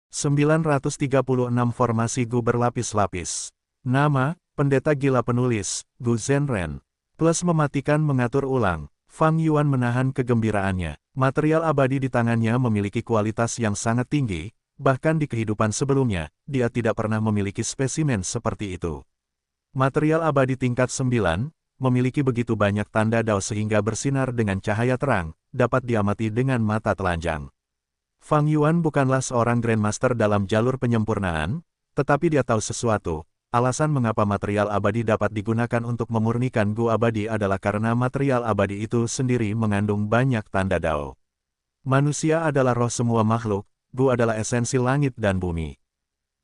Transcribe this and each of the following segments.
936 Formasi Gu berlapis-lapis. Nama, Pendeta Gila Penulis, Gu Zhenren. Plus mematikan mengatur ulang. Fang Yuan menahan kegembiraannya. Material abadi di tangannya memiliki kualitas yang sangat tinggi, bahkan di kehidupan sebelumnya, dia tidak pernah memiliki spesimen seperti itu. Material abadi tingkat 9, memiliki begitu banyak tanda dao sehingga bersinar dengan cahaya terang, dapat diamati dengan mata telanjang. Fang Yuan bukanlah seorang Grandmaster dalam jalur penyempurnaan, tetapi dia tahu sesuatu. Alasan mengapa material abadi dapat digunakan untuk memurnikan Gu abadi adalah karena material abadi itu sendiri mengandung banyak tanda dao. Manusia adalah roh semua makhluk, Gu adalah esensi langit dan bumi.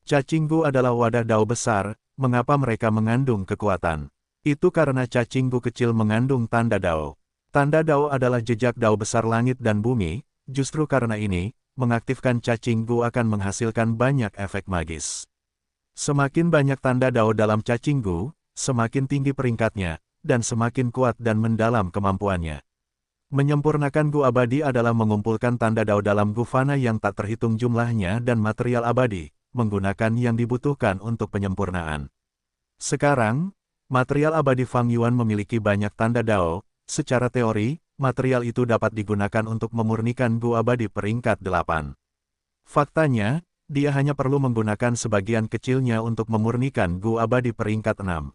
Cacing Gu adalah wadah dao besar, mengapa mereka mengandung kekuatan? Itu karena cacing Gu kecil mengandung tanda dao. Tanda dao adalah jejak dao besar langit dan bumi, justru karena ini, mengaktifkan cacing Gu akan menghasilkan banyak efek magis. Semakin banyak tanda dao dalam cacing Gu, semakin tinggi peringkatnya, dan semakin kuat dan mendalam kemampuannya. Menyempurnakan Gu abadi adalah mengumpulkan tanda dao dalam Gu fana yang tak terhitung jumlahnya dan material abadi, menggunakan yang dibutuhkan untuk penyempurnaan. Sekarang, material abadi Fang Yuan memiliki banyak tanda dao. Secara teori, material itu dapat digunakan untuk memurnikan Gu abadi peringkat 8. Faktanya, dia hanya perlu menggunakan sebagian kecilnya untuk memurnikan Gu abadi peringkat 6.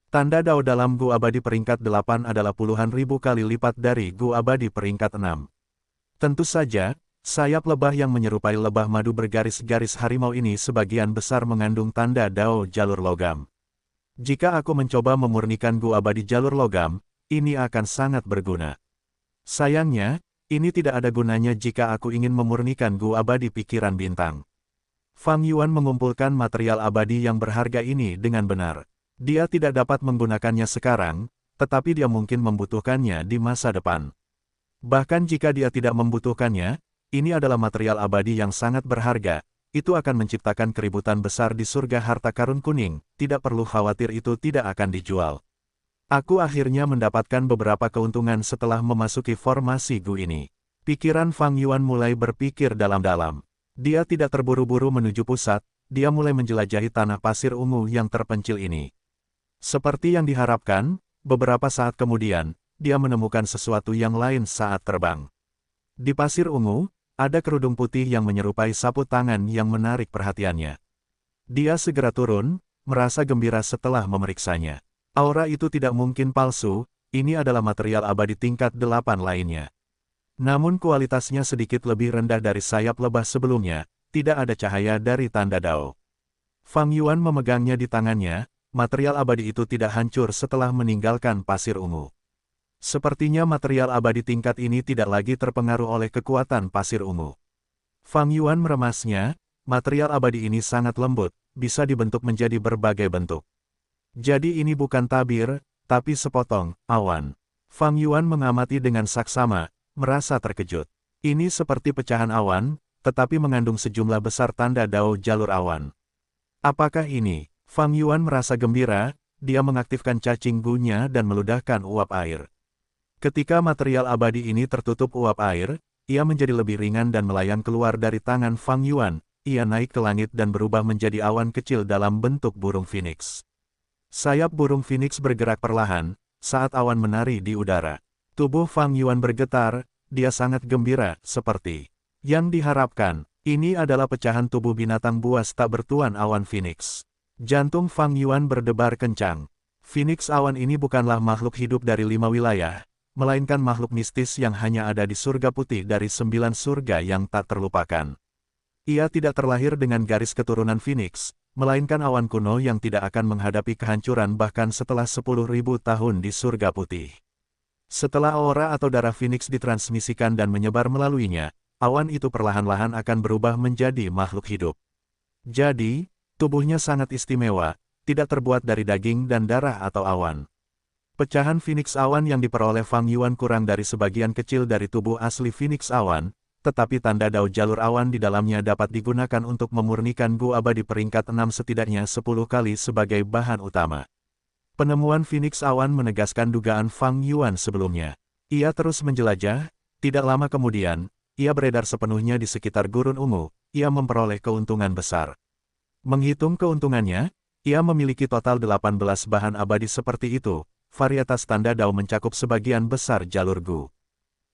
Tanda dao dalam Gu abadi peringkat 8 adalah puluhan ribu kali lipat dari Gu abadi peringkat 6. Tentu saja, sayap lebah yang menyerupai lebah madu bergaris-garis harimau ini sebagian besar mengandung tanda dao jalur logam. Jika aku mencoba memurnikan Gu abadi jalur logam, ini akan sangat berguna. Sayangnya, ini tidak ada gunanya jika aku ingin memurnikan Gu abadi pikiran bintang. Fang Yuan mengumpulkan material abadi yang berharga ini dengan benar. Dia tidak dapat menggunakannya sekarang, tetapi dia mungkin membutuhkannya di masa depan. Bahkan jika dia tidak membutuhkannya, ini adalah material abadi yang sangat berharga. Itu akan menciptakan keributan besar di surga harta karun kuning, tidak perlu khawatir itu tidak akan dijual. Aku akhirnya mendapatkan beberapa keuntungan setelah memasuki formasi Gu ini. Pikiran Fang Yuan mulai berpikir dalam-dalam. Dia tidak terburu-buru menuju pusat, dia mulai menjelajahi tanah pasir ungu yang terpencil ini. Seperti yang diharapkan, beberapa saat kemudian, dia menemukan sesuatu yang lain saat terbang. Di pasir ungu, ada kerudung putih yang menyerupai sapu tangan yang menarik perhatiannya. Dia segera turun, merasa gembira setelah memeriksanya. Aura itu tidak mungkin palsu, ini adalah material abadi tingkat 8 lainnya. Namun kualitasnya sedikit lebih rendah dari sayap lebah sebelumnya, tidak ada cahaya dari tanda dao. Fang Yuan memegangnya di tangannya, material abadi itu tidak hancur setelah meninggalkan pasir ungu. Sepertinya material abadi tingkat ini tidak lagi terpengaruh oleh kekuatan pasir ungu. Fang Yuan meremasnya, material abadi ini sangat lembut, bisa dibentuk menjadi berbagai bentuk. Jadi ini bukan tabir, tapi sepotong awan. Fang Yuan mengamati dengan saksama, merasa terkejut. Ini seperti pecahan awan, tetapi mengandung sejumlah besar tanda dao jalur awan. Apakah ini? Fang Yuan merasa gembira, dia mengaktifkan cacing Gu-nya dan meludahkan uap air. Ketika material abadi ini tertutup uap air, ia menjadi lebih ringan dan melayang keluar dari tangan Fang Yuan. Ia naik ke langit dan berubah menjadi awan kecil dalam bentuk burung phoenix. Sayap burung phoenix bergerak perlahan, saat awan menari di udara. Tubuh Fang Yuan bergetar, dia sangat gembira, seperti yang diharapkan. Ini adalah pecahan tubuh binatang buas tak bertuan awan phoenix. Jantung Fang Yuan berdebar kencang. Phoenix awan ini bukanlah makhluk hidup dari 5 wilayah, melainkan makhluk mistis yang hanya ada di surga putih dari 9 surga yang tak terlupakan. Ia tidak terlahir dengan garis keturunan phoenix, melainkan awan kuno yang tidak akan menghadapi kehancuran bahkan setelah 10.000 tahun di surga putih. Setelah aura atau darah phoenix ditransmisikan dan menyebar melaluinya, awan itu perlahan-lahan akan berubah menjadi makhluk hidup. Jadi, tubuhnya sangat istimewa, tidak terbuat dari daging dan darah atau awan. Pecahan phoenix awan yang diperoleh Fang Yuan kurang dari sebagian kecil dari tubuh asli phoenix awan, tetapi tanda dao jalur awan di dalamnya dapat digunakan untuk memurnikan Gu abadi peringkat 6 setidaknya 10 kali sebagai bahan utama. Penemuan phoenix awan menegaskan dugaan Fang Yuan sebelumnya. Ia terus menjelajah, tidak lama kemudian, ia beredar sepenuhnya di sekitar gurun ungu, ia memperoleh keuntungan besar. Menghitung keuntungannya, ia memiliki total 18 bahan abadi seperti itu. Varietas tanda Dao mencakup sebagian besar jalur Gu.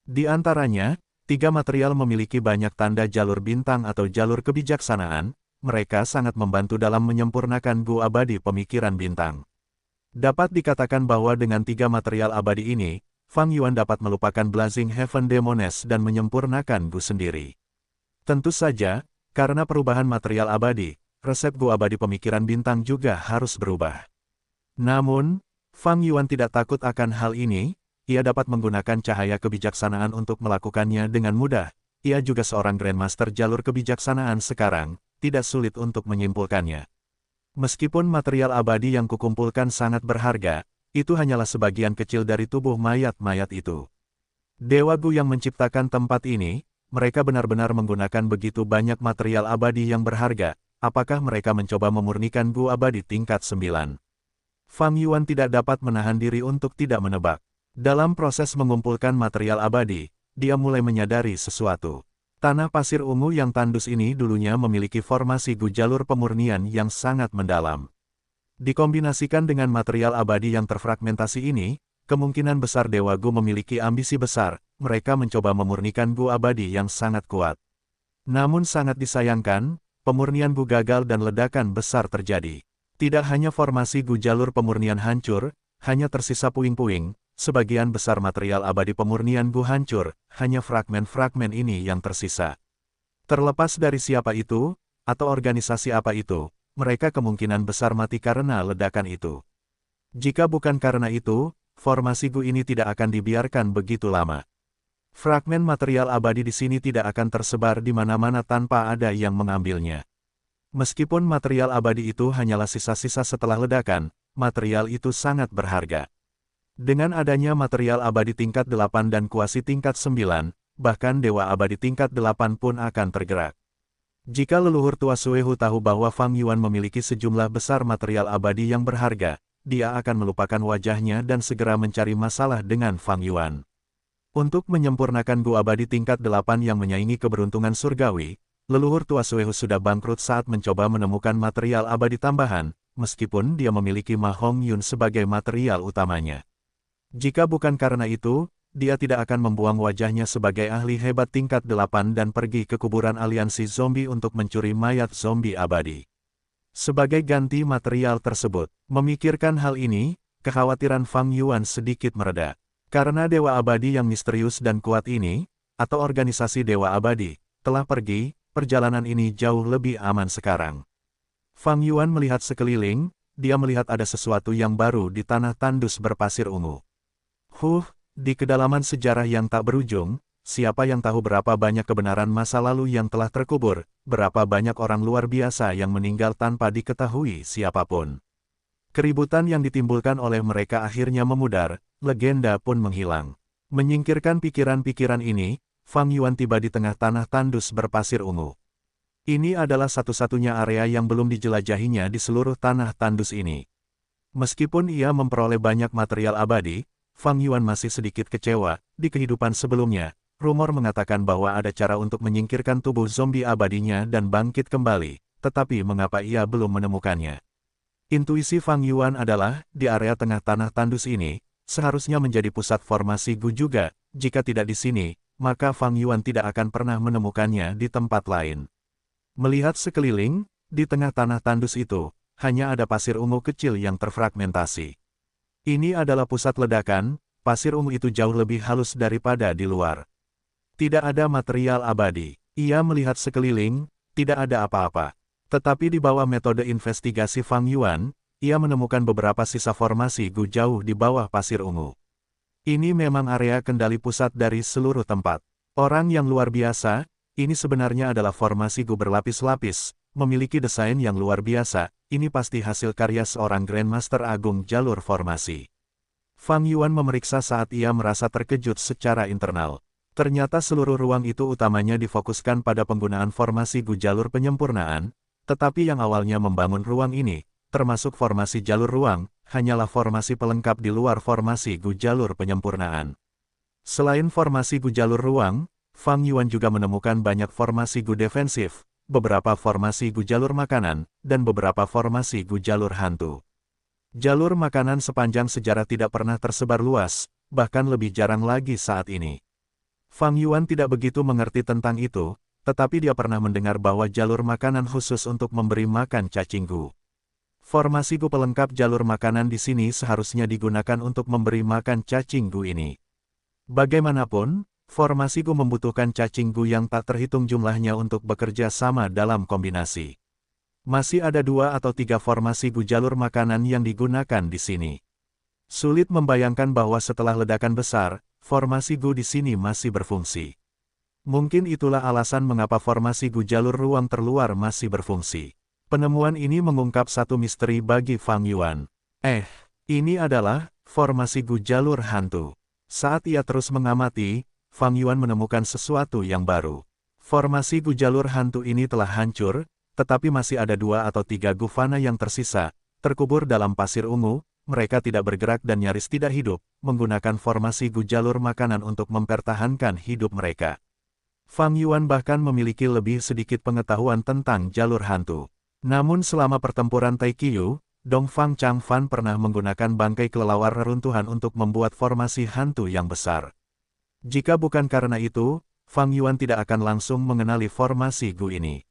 Di antaranya, 3 material memiliki banyak tanda jalur bintang atau jalur kebijaksanaan. Mereka sangat membantu dalam menyempurnakan Gu abadi pemikiran bintang. Dapat dikatakan bahwa dengan 3 material abadi ini, Fang Yuan dapat melupakan Blazing Heaven Demones dan menyempurnakan Gu sendiri. Tentu saja, karena perubahan material abadi, resep Gu abadi pemikiran bintang juga harus berubah. Namun, Fang Yuan tidak takut akan hal ini. Ia dapat menggunakan cahaya kebijaksanaan untuk melakukannya dengan mudah. Ia juga seorang Grandmaster jalur kebijaksanaan sekarang, tidak sulit untuk menyimpulkannya. Meskipun material abadi yang kukumpulkan sangat berharga, itu hanyalah sebagian kecil dari tubuh mayat-mayat itu. Dewa Gu yang menciptakan tempat ini, mereka benar-benar menggunakan begitu banyak material abadi yang berharga. Apakah mereka mencoba memurnikan Gu abadi tingkat 9? Fang Yuan tidak dapat menahan diri untuk tidak menebak. Dalam proses mengumpulkan material abadi, dia mulai menyadari sesuatu. Tanah pasir ungu yang tandus ini dulunya memiliki formasi Gu jalur pemurnian yang sangat mendalam. Dikombinasikan dengan material abadi yang terfragmentasi ini, kemungkinan besar Dewa Gu memiliki ambisi besar. Mereka mencoba memurnikan Gu abadi yang sangat kuat. Namun sangat disayangkan, pemurnian Gu gagal dan ledakan besar terjadi. Tidak hanya formasi Gu jalur pemurnian hancur, hanya tersisa puing-puing. Sebagian besar material abadi pemurnian Gu hancur, hanya fragmen-fragmen ini yang tersisa. Terlepas dari siapa itu, atau organisasi apa itu, mereka kemungkinan besar mati karena ledakan itu. Jika bukan karena itu, formasi Gu ini tidak akan dibiarkan begitu lama. Fragmen material abadi di sini tidak akan tersebar di mana-mana tanpa ada yang mengambilnya. Meskipun material abadi itu hanyalah sisa-sisa setelah ledakan, material itu sangat berharga. Dengan adanya material abadi tingkat 8 dan kuasi tingkat 9, bahkan dewa abadi tingkat 8 pun akan tergerak. Jika leluhur tua Suehu tahu bahwa Fang Yuan memiliki sejumlah besar material abadi yang berharga, dia akan melupakan wajahnya dan segera mencari masalah dengan Fang Yuan. Untuk menyempurnakan Gu abadi tingkat 8 yang menyaingi keberuntungan surgawi, leluhur tua Suehu sudah bangkrut saat mencoba menemukan material abadi tambahan, meskipun dia memiliki Ma Hong Yun sebagai material utamanya. Jika bukan karena itu, dia tidak akan membuang wajahnya sebagai ahli hebat tingkat 8 dan pergi ke kuburan aliansi zombie untuk mencuri mayat zombie abadi. Sebagai ganti material tersebut, memikirkan hal ini, kekhawatiran Fang Yuan sedikit mereda. Karena dewa abadi yang misterius dan kuat ini, atau organisasi dewa abadi, telah pergi, perjalanan ini jauh lebih aman sekarang. Fang Yuan melihat sekeliling, dia melihat ada sesuatu yang baru di tanah tandus berpasir ungu. Di kedalaman sejarah yang tak berujung, siapa yang tahu berapa banyak kebenaran masa lalu yang telah terkubur, berapa banyak orang luar biasa yang meninggal tanpa diketahui siapapun. Keributan yang ditimbulkan oleh mereka akhirnya memudar, legenda pun menghilang. Menyingkirkan pikiran-pikiran ini, Fang Yuan tiba di tengah tanah tandus berpasir ungu. Ini adalah satu-satunya area yang belum dijelajahinya di seluruh tanah tandus ini. Meskipun ia memperoleh banyak material abadi, Fang Yuan masih sedikit kecewa. Di kehidupan sebelumnya, rumor mengatakan bahwa ada cara untuk menyingkirkan tubuh zombie abadinya dan bangkit kembali, tetapi mengapa ia belum menemukannya? Intuisi Fang Yuan adalah, di area tengah tanah tandus ini, seharusnya menjadi pusat formasi Gu juga. Jika tidak di sini, maka Fang Yuan tidak akan pernah menemukannya di tempat lain. Melihat sekeliling, di tengah tanah tandus itu, hanya ada pasir ungu kecil yang terfragmentasi. Ini adalah pusat ledakan, pasir ungu itu jauh lebih halus daripada di luar. Tidak ada material abadi. Ia melihat sekeliling, tidak ada apa-apa. Tetapi di bawah metode investigasi Fang Yuan, ia menemukan beberapa sisa formasi Gu jauh di bawah pasir ungu. Ini memang area kendali pusat dari seluruh tempat. Orang yang luar biasa, ini sebenarnya adalah formasi Gu berlapis-lapis, memiliki desain yang luar biasa, ini pasti hasil karya seorang Grandmaster Agung jalur formasi. Fang Yuan memeriksa saat ia merasa terkejut secara internal. Ternyata seluruh ruang itu utamanya difokuskan pada penggunaan formasi Gu jalur penyempurnaan, tetapi yang awalnya membangun ruang ini, termasuk formasi jalur ruang, hanyalah formasi pelengkap di luar formasi Gu jalur penyempurnaan. Selain formasi Gu jalur ruang, Fang Yuan juga menemukan banyak formasi Gu defensif, beberapa formasi Gu jalur makanan, dan beberapa formasi Gu jalur hantu. Jalur makanan sepanjang sejarah tidak pernah tersebar luas, bahkan lebih jarang lagi saat ini. Fang Yuan tidak begitu mengerti tentang itu, tetapi dia pernah mendengar bahwa jalur makanan khusus untuk memberi makan cacing Gu. Formasi Gu pelengkap jalur makanan di sini seharusnya digunakan untuk memberi makan cacing Gu ini. Bagaimanapun, formasi Gu membutuhkan cacing Gu yang tak terhitung jumlahnya untuk bekerja sama dalam kombinasi. Masih ada 2 atau 3 formasi Gu jalur makanan yang digunakan di sini. Sulit membayangkan bahwa setelah ledakan besar, formasi Gu di sini masih berfungsi. Mungkin itulah alasan mengapa formasi Gu jalur ruang terluar masih berfungsi. Penemuan ini mengungkap satu misteri bagi Fang Yuan. Ini adalah formasi Gu jalur hantu. Saat ia terus mengamati, Fang Yuan menemukan sesuatu yang baru. Formasi Gu jalur hantu ini telah hancur, tetapi masih ada 2 atau 3 Gu fana yang tersisa, terkubur dalam pasir ungu. Mereka tidak bergerak dan nyaris tidak hidup, menggunakan formasi Gu jalur makanan untuk mempertahankan hidup mereka. Fang Yuan bahkan memiliki lebih sedikit pengetahuan tentang jalur hantu. Namun selama pertempuran Taiqiu, Dongfang Changfan pernah menggunakan bangkai kelelawar reruntuhan untuk membuat formasi hantu yang besar. Jika bukan karena itu, Fang Yuan tidak akan langsung mengenali formasi Gu ini.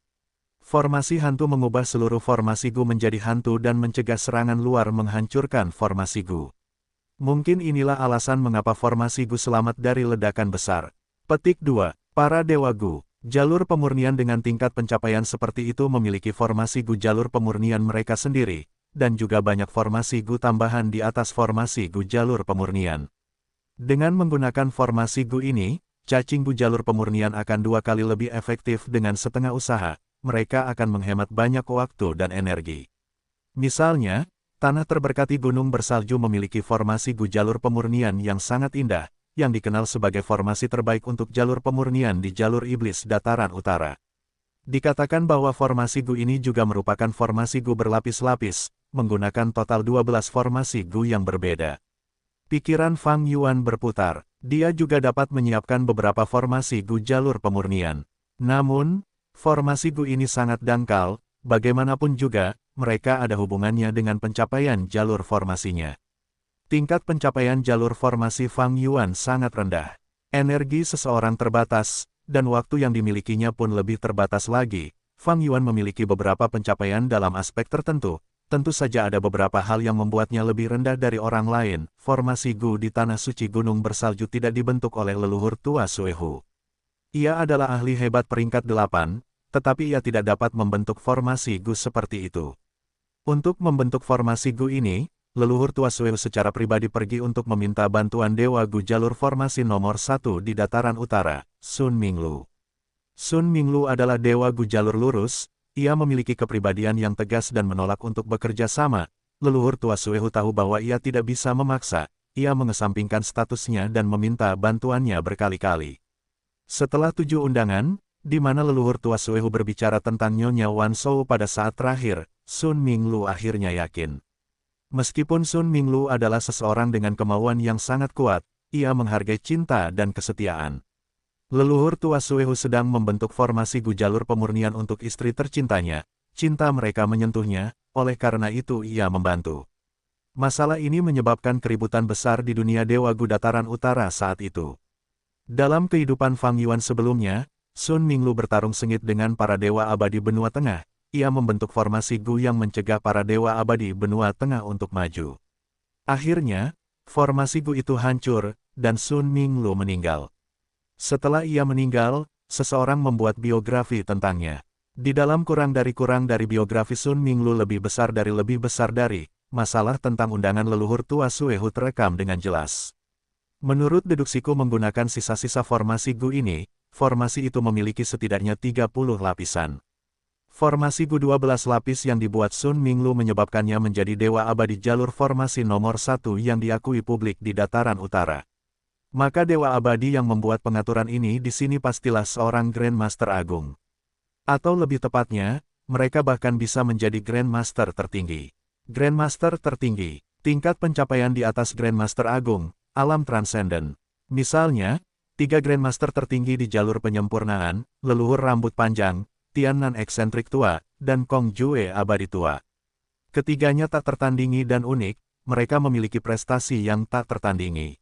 Formasi hantu mengubah seluruh formasi Gu menjadi hantu dan mencegah serangan luar menghancurkan formasi Gu. Mungkin inilah alasan mengapa formasi Gu selamat dari ledakan besar. Petik 2. Para Dewa Gu. Jalur pemurnian dengan tingkat pencapaian seperti itu memiliki formasi Gu jalur pemurnian mereka sendiri, dan juga banyak formasi Gu tambahan di atas formasi Gu jalur pemurnian. Dengan menggunakan formasi Gu ini, cacing Gu jalur pemurnian akan 2 kali lebih efektif dengan setengah usaha. Mereka akan menghemat banyak waktu dan energi. Misalnya, tanah terberkati gunung bersalju memiliki formasi Gu jalur pemurnian yang sangat indah, yang dikenal sebagai formasi terbaik untuk jalur pemurnian di jalur iblis dataran utara. Dikatakan bahwa formasi Gu ini juga merupakan formasi Gu berlapis-lapis, menggunakan total 12 formasi Gu yang berbeda. Pikiran Fang Yuan berputar, dia juga dapat menyiapkan beberapa formasi Gu jalur pemurnian. Namun, formasi Gu ini sangat dangkal, bagaimanapun juga, mereka ada hubungannya dengan pencapaian jalur formasinya. Tingkat pencapaian jalur formasi Fang Yuan sangat rendah. Energi seseorang terbatas, dan waktu yang dimilikinya pun lebih terbatas lagi. Fang Yuan memiliki beberapa pencapaian dalam aspek tertentu. Tentu saja ada beberapa hal yang membuatnya lebih rendah dari orang lain. Formasi Gu di Tanah Suci Gunung Bersalju tidak dibentuk oleh leluhur tua Suehu. Ia adalah ahli hebat peringkat 8. Tetapi ia tidak dapat membentuk formasi Gu seperti itu. Untuk membentuk formasi Gu ini, leluhur tua Suehu secara pribadi pergi untuk meminta bantuan Dewa Gu jalur formasi nomor 1 di dataran utara, Sun Minglu. Sun Minglu adalah Dewa Gu jalur lurus, ia memiliki kepribadian yang tegas dan menolak untuk bekerja sama. Leluhur tua Suehu tahu bahwa ia tidak bisa memaksa, ia mengesampingkan statusnya dan meminta bantuannya berkali-kali. Setelah 7 undangan, di mana leluhur tua Suehu berbicara tentang Nyonya Wan Shou pada saat terakhir, Sun Minglu akhirnya yakin. Meskipun Sun Minglu adalah seseorang dengan kemauan yang sangat kuat, ia menghargai cinta dan kesetiaan. Leluhur tua Suehu sedang membentuk formasi Gu jalur pemurnian untuk istri tercintanya, cinta mereka menyentuhnya, oleh karena itu ia membantu. Masalah ini menyebabkan keributan besar di dunia Dewa Gu dataran utara saat itu. Dalam kehidupan Fang Yuan sebelumnya, Sun Minglu bertarung sengit dengan para dewa abadi benua tengah. Ia membentuk formasi Gu yang mencegah para dewa abadi benua tengah untuk maju. Akhirnya, formasi Gu itu hancur, dan Sun Minglu meninggal. Setelah ia meninggal, seseorang membuat biografi tentangnya. Di dalam kurang dari biografi Sun Minglu lebih besar dari, masalah tentang undangan leluhur tua Suehu terekam dengan jelas. Menurut deduksiku menggunakan sisa-sisa formasi Gu ini, formasi itu memiliki setidaknya 30 lapisan. Formasi Gu 12 lapis yang dibuat Sun Minglu menyebabkannya menjadi dewa abadi jalur formasi nomor 1 yang diakui publik di dataran utara. Maka dewa abadi yang membuat pengaturan ini di sini pastilah seorang Grandmaster Agung. Atau lebih tepatnya, mereka bahkan bisa menjadi Grandmaster tertinggi. Grandmaster tertinggi, tingkat pencapaian di atas Grandmaster Agung, alam transenden. Misalnya, 3 Grandmaster tertinggi di jalur penyempurnaan, leluhur rambut panjang, Tian Nan eksentrik tua, dan Kong Jue abadi tua. Ketiganya tak tertandingi dan unik, mereka memiliki prestasi yang tak tertandingi.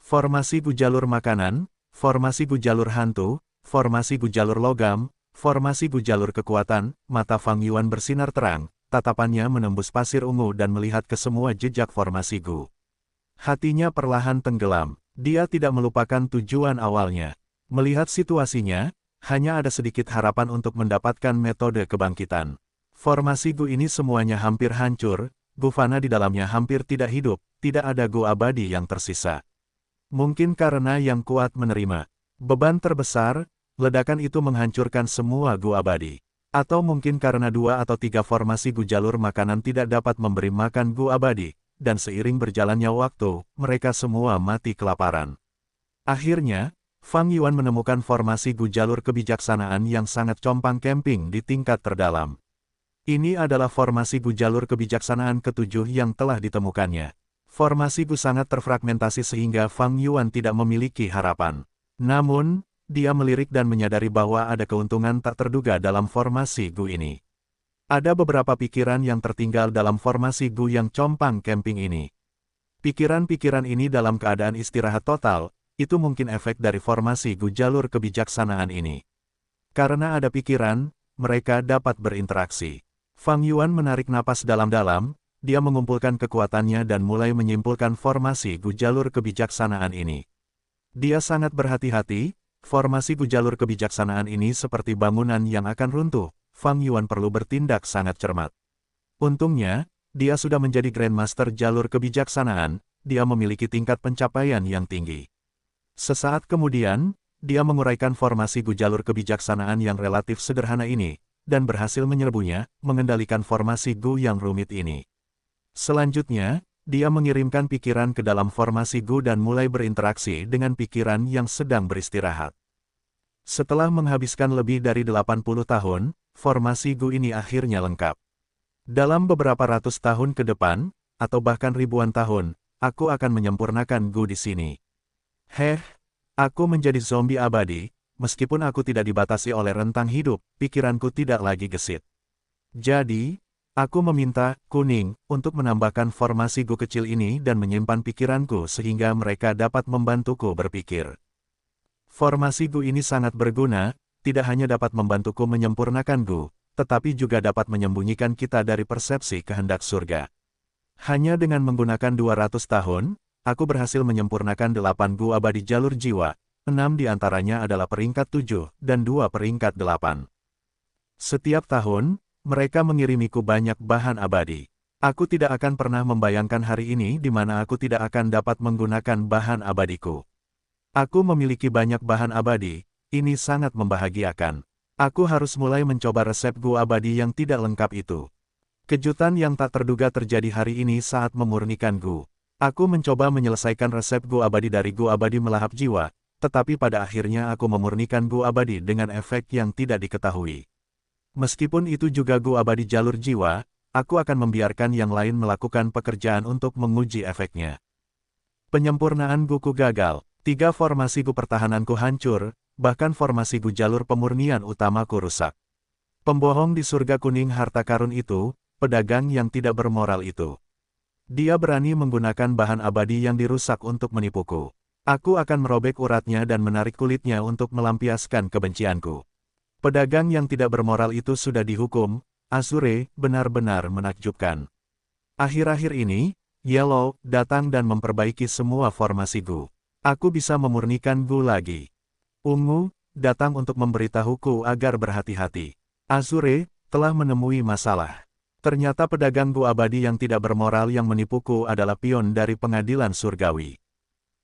Formasi Gu jalur makanan, formasi Gu jalur hantu, formasi Gu jalur logam, formasi Gu jalur kekuatan, mata Fang Yuan bersinar terang, tatapannya menembus pasir ungu dan melihat ke semua jejak formasi Gu. Hatinya perlahan tenggelam, dia tidak melupakan tujuan awalnya. Melihat situasinya, hanya ada sedikit harapan untuk mendapatkan metode kebangkitan. Formasi Gu ini semuanya hampir hancur, Gu fana di dalamnya hampir tidak hidup, tidak ada Gu abadi yang tersisa. Mungkin karena yang kuat menerima beban terbesar, ledakan itu menghancurkan semua Gu abadi. Atau mungkin karena 2 atau 3 formasi Gu jalur makanan tidak dapat memberi makan Gu abadi, dan seiring berjalannya waktu, mereka semua mati kelaparan. Akhirnya, Fang Yuan menemukan formasi Gu jalur kebijaksanaan yang sangat compang-camping di tingkat terdalam. Ini adalah formasi Gu jalur kebijaksanaan ke-7 yang telah ditemukannya. Formasi Gu sangat terfragmentasi sehingga Fang Yuan tidak memiliki harapan. Namun, dia melirik dan menyadari bahwa ada keuntungan tak terduga dalam formasi Gu ini. Ada beberapa pikiran yang tertinggal dalam formasi Gu yang compang-camping ini. Pikiran-pikiran ini dalam keadaan istirahat total, itu mungkin efek dari formasi Gu jalur kebijaksanaan ini. Karena ada pikiran, mereka dapat berinteraksi. Fang Yuan menarik napas dalam-dalam, dia mengumpulkan kekuatannya dan mulai menyimpulkan formasi Gu jalur kebijaksanaan ini. Dia sangat berhati-hati, formasi Gu jalur kebijaksanaan ini seperti bangunan yang akan runtuh, Fang Yuan perlu bertindak sangat cermat. Untungnya, dia sudah menjadi Grandmaster jalur kebijaksanaan, dia memiliki tingkat pencapaian yang tinggi. Sesaat kemudian, dia menguraikan formasi Gu jalur kebijaksanaan yang relatif sederhana ini, dan berhasil menyerbunya, mengendalikan formasi Gu yang rumit ini. Selanjutnya, dia mengirimkan pikiran ke dalam formasi Gu dan mulai berinteraksi dengan pikiran yang sedang beristirahat. Setelah menghabiskan lebih dari 80 tahun, formasi Gu ini akhirnya lengkap. Dalam beberapa ratus tahun ke depan, atau bahkan ribuan tahun, aku akan menyempurnakan Gu di sini. Aku menjadi zombie abadi, meskipun aku tidak dibatasi oleh rentang hidup, pikiranku tidak lagi gesit. Jadi, aku meminta kuning untuk menambahkan formasi Gu kecil ini dan menyimpan pikiranku sehingga mereka dapat membantuku berpikir. Formasi Gu ini sangat berguna, tidak hanya dapat membantuku menyempurnakan Gu, tetapi juga dapat menyembunyikan kita dari persepsi kehendak surga. Hanya dengan menggunakan 200 tahun, aku berhasil menyempurnakan 8 Gu abadi jalur jiwa, 6 di antaranya adalah peringkat 7 dan 2 peringkat 8. Setiap tahun, mereka mengirimiku banyak bahan abadi. Aku tidak akan pernah membayangkan hari ini di mana aku tidak akan dapat menggunakan bahan abadiku. Aku memiliki banyak bahan abadi, ini sangat membahagiakan. Aku harus mulai mencoba resep Gu abadi yang tidak lengkap itu. Kejutan yang tak terduga terjadi hari ini saat memurnikan Gu. Aku mencoba menyelesaikan resep Gu abadi dari Gu abadi melahap jiwa, tetapi pada akhirnya aku memurnikan Gu abadi dengan efek yang tidak diketahui. Meskipun itu juga Gu abadi jalur jiwa, aku akan membiarkan yang lain melakukan pekerjaan untuk menguji efeknya. Penyempurnaan Guku gagal, 3 formasi Gu pertahananku hancur, bahkan formasi Gu jalur pemurnian utamaku rusak. Pembohong di surga kuning harta karun itu, pedagang yang tidak bermoral itu. Dia berani menggunakan bahan abadi yang dirusak untuk menipuku. Aku akan merobek uratnya dan menarik kulitnya untuk melampiaskan kebencianku. Pedagang yang tidak bermoral itu sudah dihukum, Azure benar-benar menakjubkan. Akhir-akhir ini, Yellow datang dan memperbaiki semua formasi Gu. Aku bisa memurnikan Gu lagi. Ungu datang untuk memberitahuku agar berhati-hati. Azure telah menemui masalah. Ternyata pedagang Gu abadi yang tidak bermoral yang menipuku adalah pion dari pengadilan surgawi.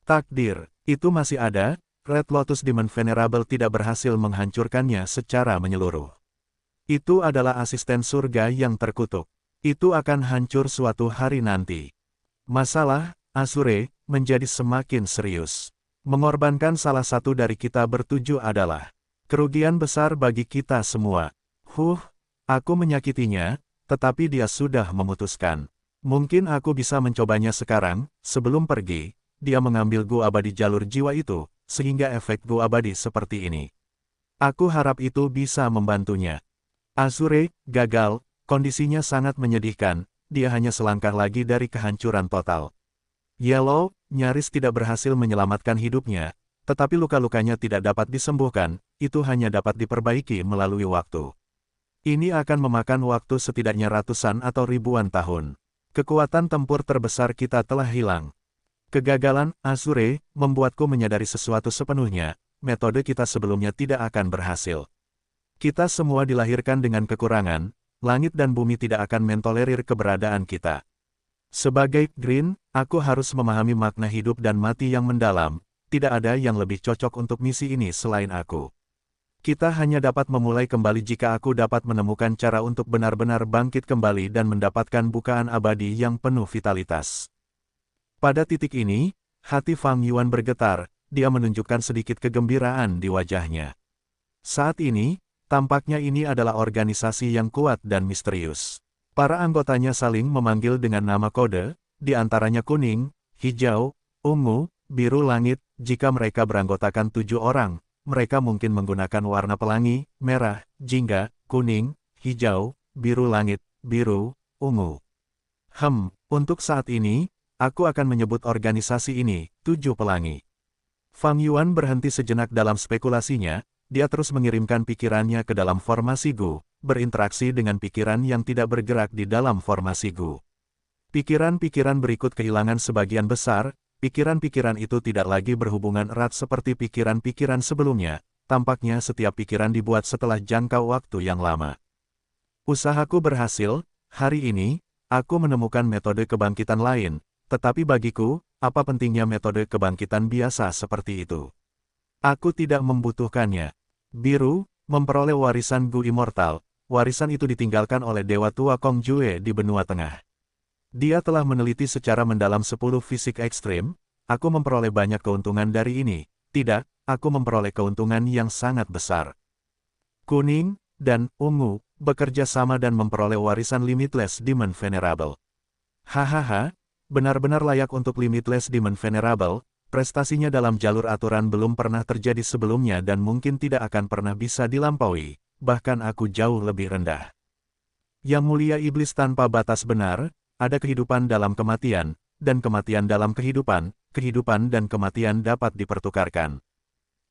Takdir, itu masih ada. Red Lotus Demon Venerable tidak berhasil menghancurkannya secara menyeluruh. Itu adalah asisten surga yang terkutuk. Itu akan hancur suatu hari nanti. Masalah, Azure, menjadi semakin serius. Mengorbankan salah satu dari kita bertujuh adalah kerugian besar bagi kita semua. Aku menyakitinya, tetapi dia sudah memutuskan. Mungkin aku bisa mencobanya sekarang, sebelum pergi, dia mengambil Gu abadi jalur jiwa itu, sehingga efek Gu abadi seperti ini. Aku harap itu bisa membantunya. Azure, gagal, kondisinya sangat menyedihkan, dia hanya selangkah lagi dari kehancuran total. Yellow, nyaris tidak berhasil menyelamatkan hidupnya, tetapi luka-lukanya tidak dapat disembuhkan, itu hanya dapat diperbaiki melalui waktu. Ini akan memakan waktu setidaknya ratusan atau ribuan tahun. Kekuatan tempur terbesar kita telah hilang. Kegagalan Azure membuatku menyadari sesuatu sepenuhnya, metode kita sebelumnya tidak akan berhasil. Kita semua dilahirkan dengan kekurangan, langit dan bumi tidak akan mentolerir keberadaan kita. Sebagai Green, aku harus memahami makna hidup dan mati yang mendalam, tidak ada yang lebih cocok untuk misi ini selain aku. Kita hanya dapat memulai kembali jika aku dapat menemukan cara untuk benar-benar bangkit kembali dan mendapatkan bukaan abadi yang penuh vitalitas. Pada titik ini, hati Fang Yuan bergetar, dia menunjukkan sedikit kegembiraan di wajahnya. Saat ini, tampaknya ini adalah organisasi yang kuat dan misterius. Para anggotanya saling memanggil dengan nama kode, di antaranya kuning, hijau, ungu, biru langit. Jika mereka beranggotakan 7 orang, mereka mungkin menggunakan warna pelangi, merah, jingga, kuning, hijau, biru langit, biru, ungu. Untuk saat ini, aku akan menyebut organisasi ini, 7 pelangi. Fang Yuan berhenti sejenak dalam spekulasinya. Dia terus mengirimkan pikirannya ke dalam formasi Gu, berinteraksi dengan pikiran yang tidak bergerak di dalam formasi Gu. Pikiran-pikiran berikut kehilangan sebagian besar, pikiran-pikiran itu tidak lagi berhubungan erat seperti pikiran-pikiran sebelumnya, tampaknya setiap pikiran dibuat setelah jangka waktu yang lama. Usahaku berhasil, hari ini, aku menemukan metode kebangkitan lain, tetapi bagiku, apa pentingnya metode kebangkitan biasa seperti itu? Aku tidak membutuhkannya. Biru, memperoleh warisan Gu Immortal, warisan itu ditinggalkan oleh Dewa Tua Kong Jue di benua tengah. Dia telah meneliti secara mendalam 10 fisik ekstrim, aku memperoleh banyak keuntungan dari ini, tidak, aku memperoleh keuntungan yang sangat besar. Kuning, dan ungu, bekerja sama dan memperoleh warisan Limitless Demon Venerable. Hahaha, benar-benar layak untuk Limitless Demon Venerable. Prestasinya dalam jalur aturan belum pernah terjadi sebelumnya dan mungkin tidak akan pernah bisa dilampaui, bahkan aku jauh lebih rendah. Yang Mulia Iblis tanpa batas benar, ada kehidupan dalam kematian, dan kematian dalam kehidupan, kehidupan dan kematian dapat dipertukarkan.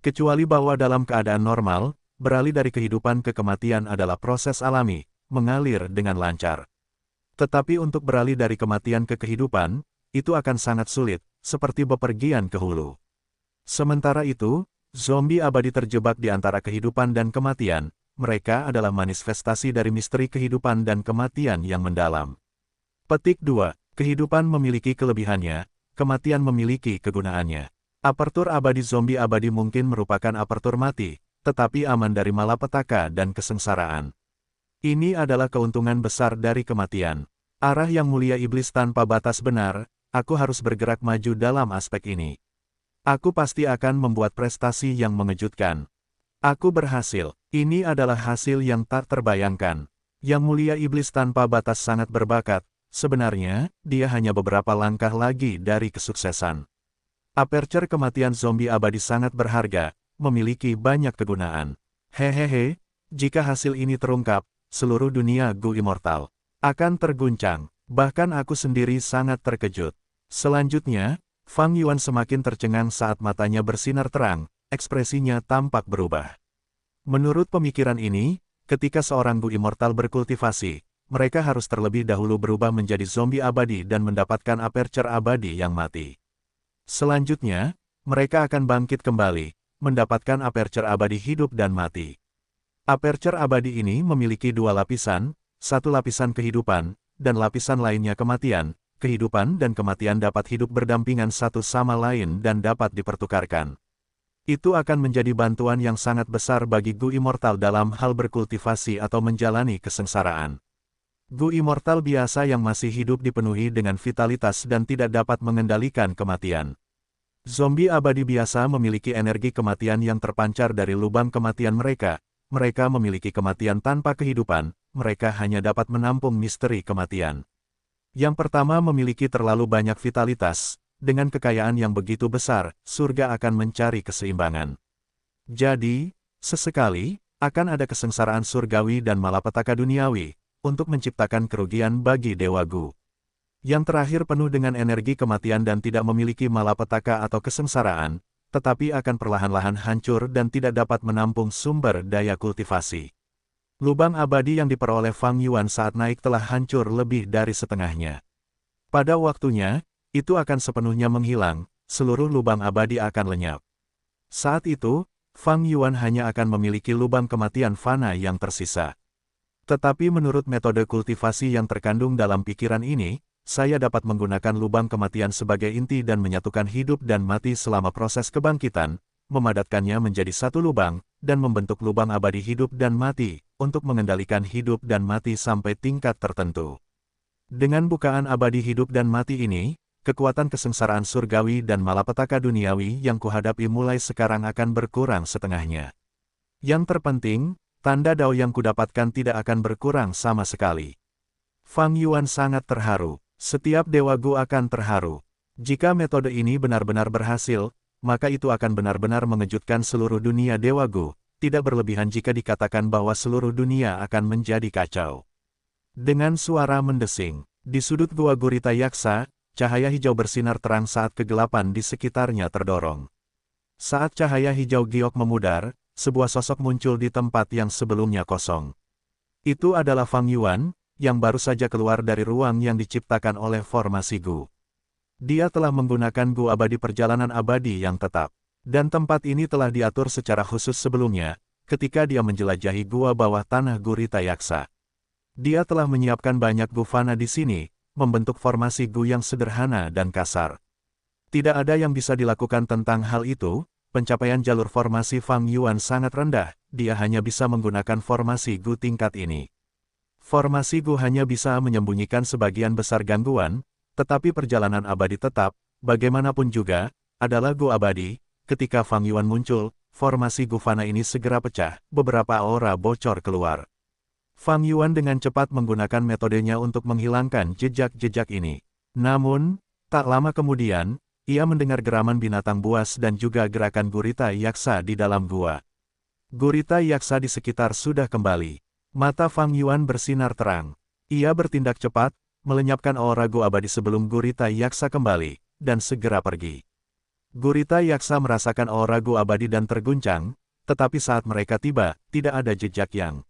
Kecuali bahwa dalam keadaan normal, beralih dari kehidupan ke kematian adalah proses alami, mengalir dengan lancar. Tetapi untuk beralih dari kematian ke kehidupan, itu akan sangat sulit, seperti bepergian ke hulu. Sementara itu, zombie abadi terjebak di antara kehidupan dan kematian, mereka adalah manifestasi dari misteri kehidupan dan kematian yang mendalam. Petik 2. Kehidupan memiliki kelebihannya, kematian memiliki kegunaannya. Apertur abadi zombie abadi mungkin merupakan apertur mati, tetapi aman dari malapetaka dan kesengsaraan. Ini adalah keuntungan besar dari kematian. Arah yang mulia iblis tanpa batas benar, aku harus bergerak maju dalam aspek ini. Aku pasti akan membuat prestasi yang mengejutkan. Aku berhasil. Ini adalah hasil yang tak terbayangkan. Yang mulia iblis tanpa batas sangat berbakat. Sebenarnya, dia hanya beberapa langkah lagi dari kesuksesan. Aperture kematian zombie abadi sangat berharga, memiliki banyak kegunaan. Hehehe, jika hasil ini terungkap, seluruh dunia Gu Immortal akan terguncang. Bahkan aku sendiri sangat terkejut. Selanjutnya, Fang Yuan semakin tercengang saat matanya bersinar terang, ekspresinya tampak berubah. Menurut pemikiran ini, ketika seorang Gu Immortal berkultivasi, mereka harus terlebih dahulu berubah menjadi zombie abadi dan mendapatkan aperture abadi yang mati. Selanjutnya, mereka akan bangkit kembali, mendapatkan aperture abadi hidup dan mati. Aperture abadi ini memiliki 2 lapisan, satu lapisan kehidupan, dan lapisan lainnya kematian. Kehidupan dan kematian dapat hidup berdampingan satu sama lain dan dapat dipertukarkan. Itu akan menjadi bantuan yang sangat besar bagi Gu Immortal dalam hal berkultivasi atau menjalani kesengsaraan. Gu Immortal biasa yang masih hidup dipenuhi dengan vitalitas dan tidak dapat mengendalikan kematian. Zombie abadi biasa memiliki energi kematian yang terpancar dari lubang kematian mereka. Mereka memiliki kematian tanpa kehidupan, mereka hanya dapat menampung misteri kematian. Yang pertama memiliki terlalu banyak vitalitas, dengan kekayaan yang begitu besar, surga akan mencari keseimbangan. Jadi, Sesekali, akan ada kesengsaraan surgawi dan malapetaka duniawi, untuk menciptakan kerugian bagi Dewa Gu. Yang terakhir penuh dengan energi kematian dan tidak memiliki malapetaka atau kesengsaraan, tetapi akan perlahan-lahan hancur dan tidak dapat menampung sumber daya kultivasi. Lubang abadi yang diperoleh Fang Yuan saat naik telah hancur lebih dari setengahnya. Pada waktunya, itu akan sepenuhnya menghilang, seluruh lubang abadi akan lenyap. Saat itu, Fang Yuan hanya akan memiliki lubang kematian fana yang tersisa. Tetapi menurut metode kultivasi yang terkandung dalam pikiran ini, saya dapat menggunakan lubang kematian sebagai inti dan menyatukan hidup dan mati selama proses kebangkitan, memadatkannya menjadi satu lubang, dan membentuk lubang abadi hidup dan mati, untuk mengendalikan hidup dan mati sampai tingkat tertentu. Dengan bukaan abadi hidup dan mati ini, kekuatan kesengsaraan surgawi dan malapetaka duniawi yang kuhadapi mulai sekarang akan berkurang setengahnya. Yang terpenting, tanda dao yang kudapatkan tidak akan berkurang sama sekali. Fang Yuan sangat terharu. Setiap Dewa Gu akan terharu. Jika metode ini benar-benar berhasil, maka itu akan benar-benar mengejutkan seluruh dunia Dewa Gu. Tidak berlebihan jika dikatakan bahwa seluruh dunia akan menjadi kacau. Dengan suara mendesing, di sudut gua gurita yaksa, cahaya hijau bersinar terang saat kegelapan di sekitarnya terdorong. Saat cahaya hijau giok memudar, sebuah sosok muncul di tempat yang sebelumnya kosong. Itu adalah Fang Yuan, yang baru saja keluar dari ruang yang diciptakan oleh formasi Gu. Dia telah menggunakan Gu abadi perjalanan abadi yang tetap. Dan tempat ini telah diatur secara khusus sebelumnya, ketika dia menjelajahi gua bawah tanah gurita yaksa. Dia telah menyiapkan banyak Gu fana di sini, membentuk formasi Gu yang sederhana dan kasar. Tidak ada yang bisa dilakukan tentang hal itu, pencapaian jalur formasi Fang Yuan sangat rendah, dia hanya bisa menggunakan formasi Gu tingkat ini. Formasi Gu hanya bisa menyembunyikan sebagian besar gangguan, tetapi perjalanan abadi tetap, bagaimanapun juga, adalah Gu abadi. Ketika Fang Yuan muncul, formasi Gu fana ini segera pecah, beberapa aura bocor keluar. Fang Yuan dengan cepat menggunakan metodenya untuk menghilangkan jejak-jejak ini. Namun, tak lama kemudian, ia mendengar geraman binatang buas dan juga gerakan gurita yaksa di dalam gua. Gurita yaksa di sekitar sudah kembali. Mata Fang Yuan bersinar terang. Ia bertindak cepat, melenyapkan aura Gu abadi sebelum gurita yaksa kembali, dan segera pergi. Gurita yaksa merasakan aura Gu abadi dan terguncang, tetapi saat mereka tiba, tidak ada jejak yang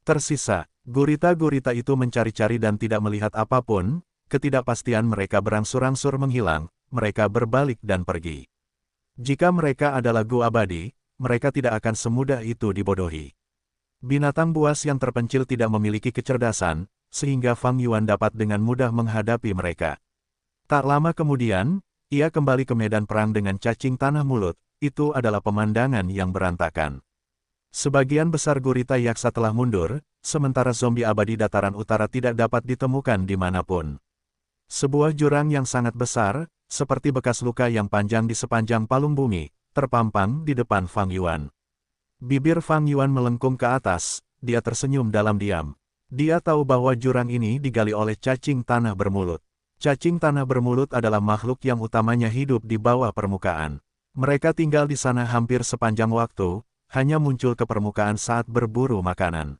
tersisa. Gurita-gurita itu mencari-cari dan tidak melihat apapun, ketidakpastian mereka berangsur-angsur menghilang, mereka berbalik dan pergi. Jika mereka adalah Gu abadi, mereka tidak akan semudah itu dibodohi. Binatang buas yang terpencil tidak memiliki kecerdasan, sehingga Fang Yuan dapat dengan mudah menghadapi mereka. Tak lama kemudian, ia kembali ke medan perang dengan cacing tanah mulut, itu adalah pemandangan yang berantakan. Sebagian besar gurita yaksa telah mundur, sementara zombie abadi dataran utara tidak dapat ditemukan dimanapun. Sebuah jurang yang sangat besar, seperti bekas luka yang panjang di sepanjang palung bumi, terpampang di depan Fang Yuan. Bibir Fang Yuan melengkung ke atas, dia tersenyum dalam diam. Dia tahu bahwa jurang ini digali oleh cacing tanah bermulut. Cacing tanah bermulut adalah makhluk yang utamanya hidup di bawah permukaan. Mereka tinggal di sana hampir sepanjang waktu, hanya muncul ke permukaan saat berburu makanan.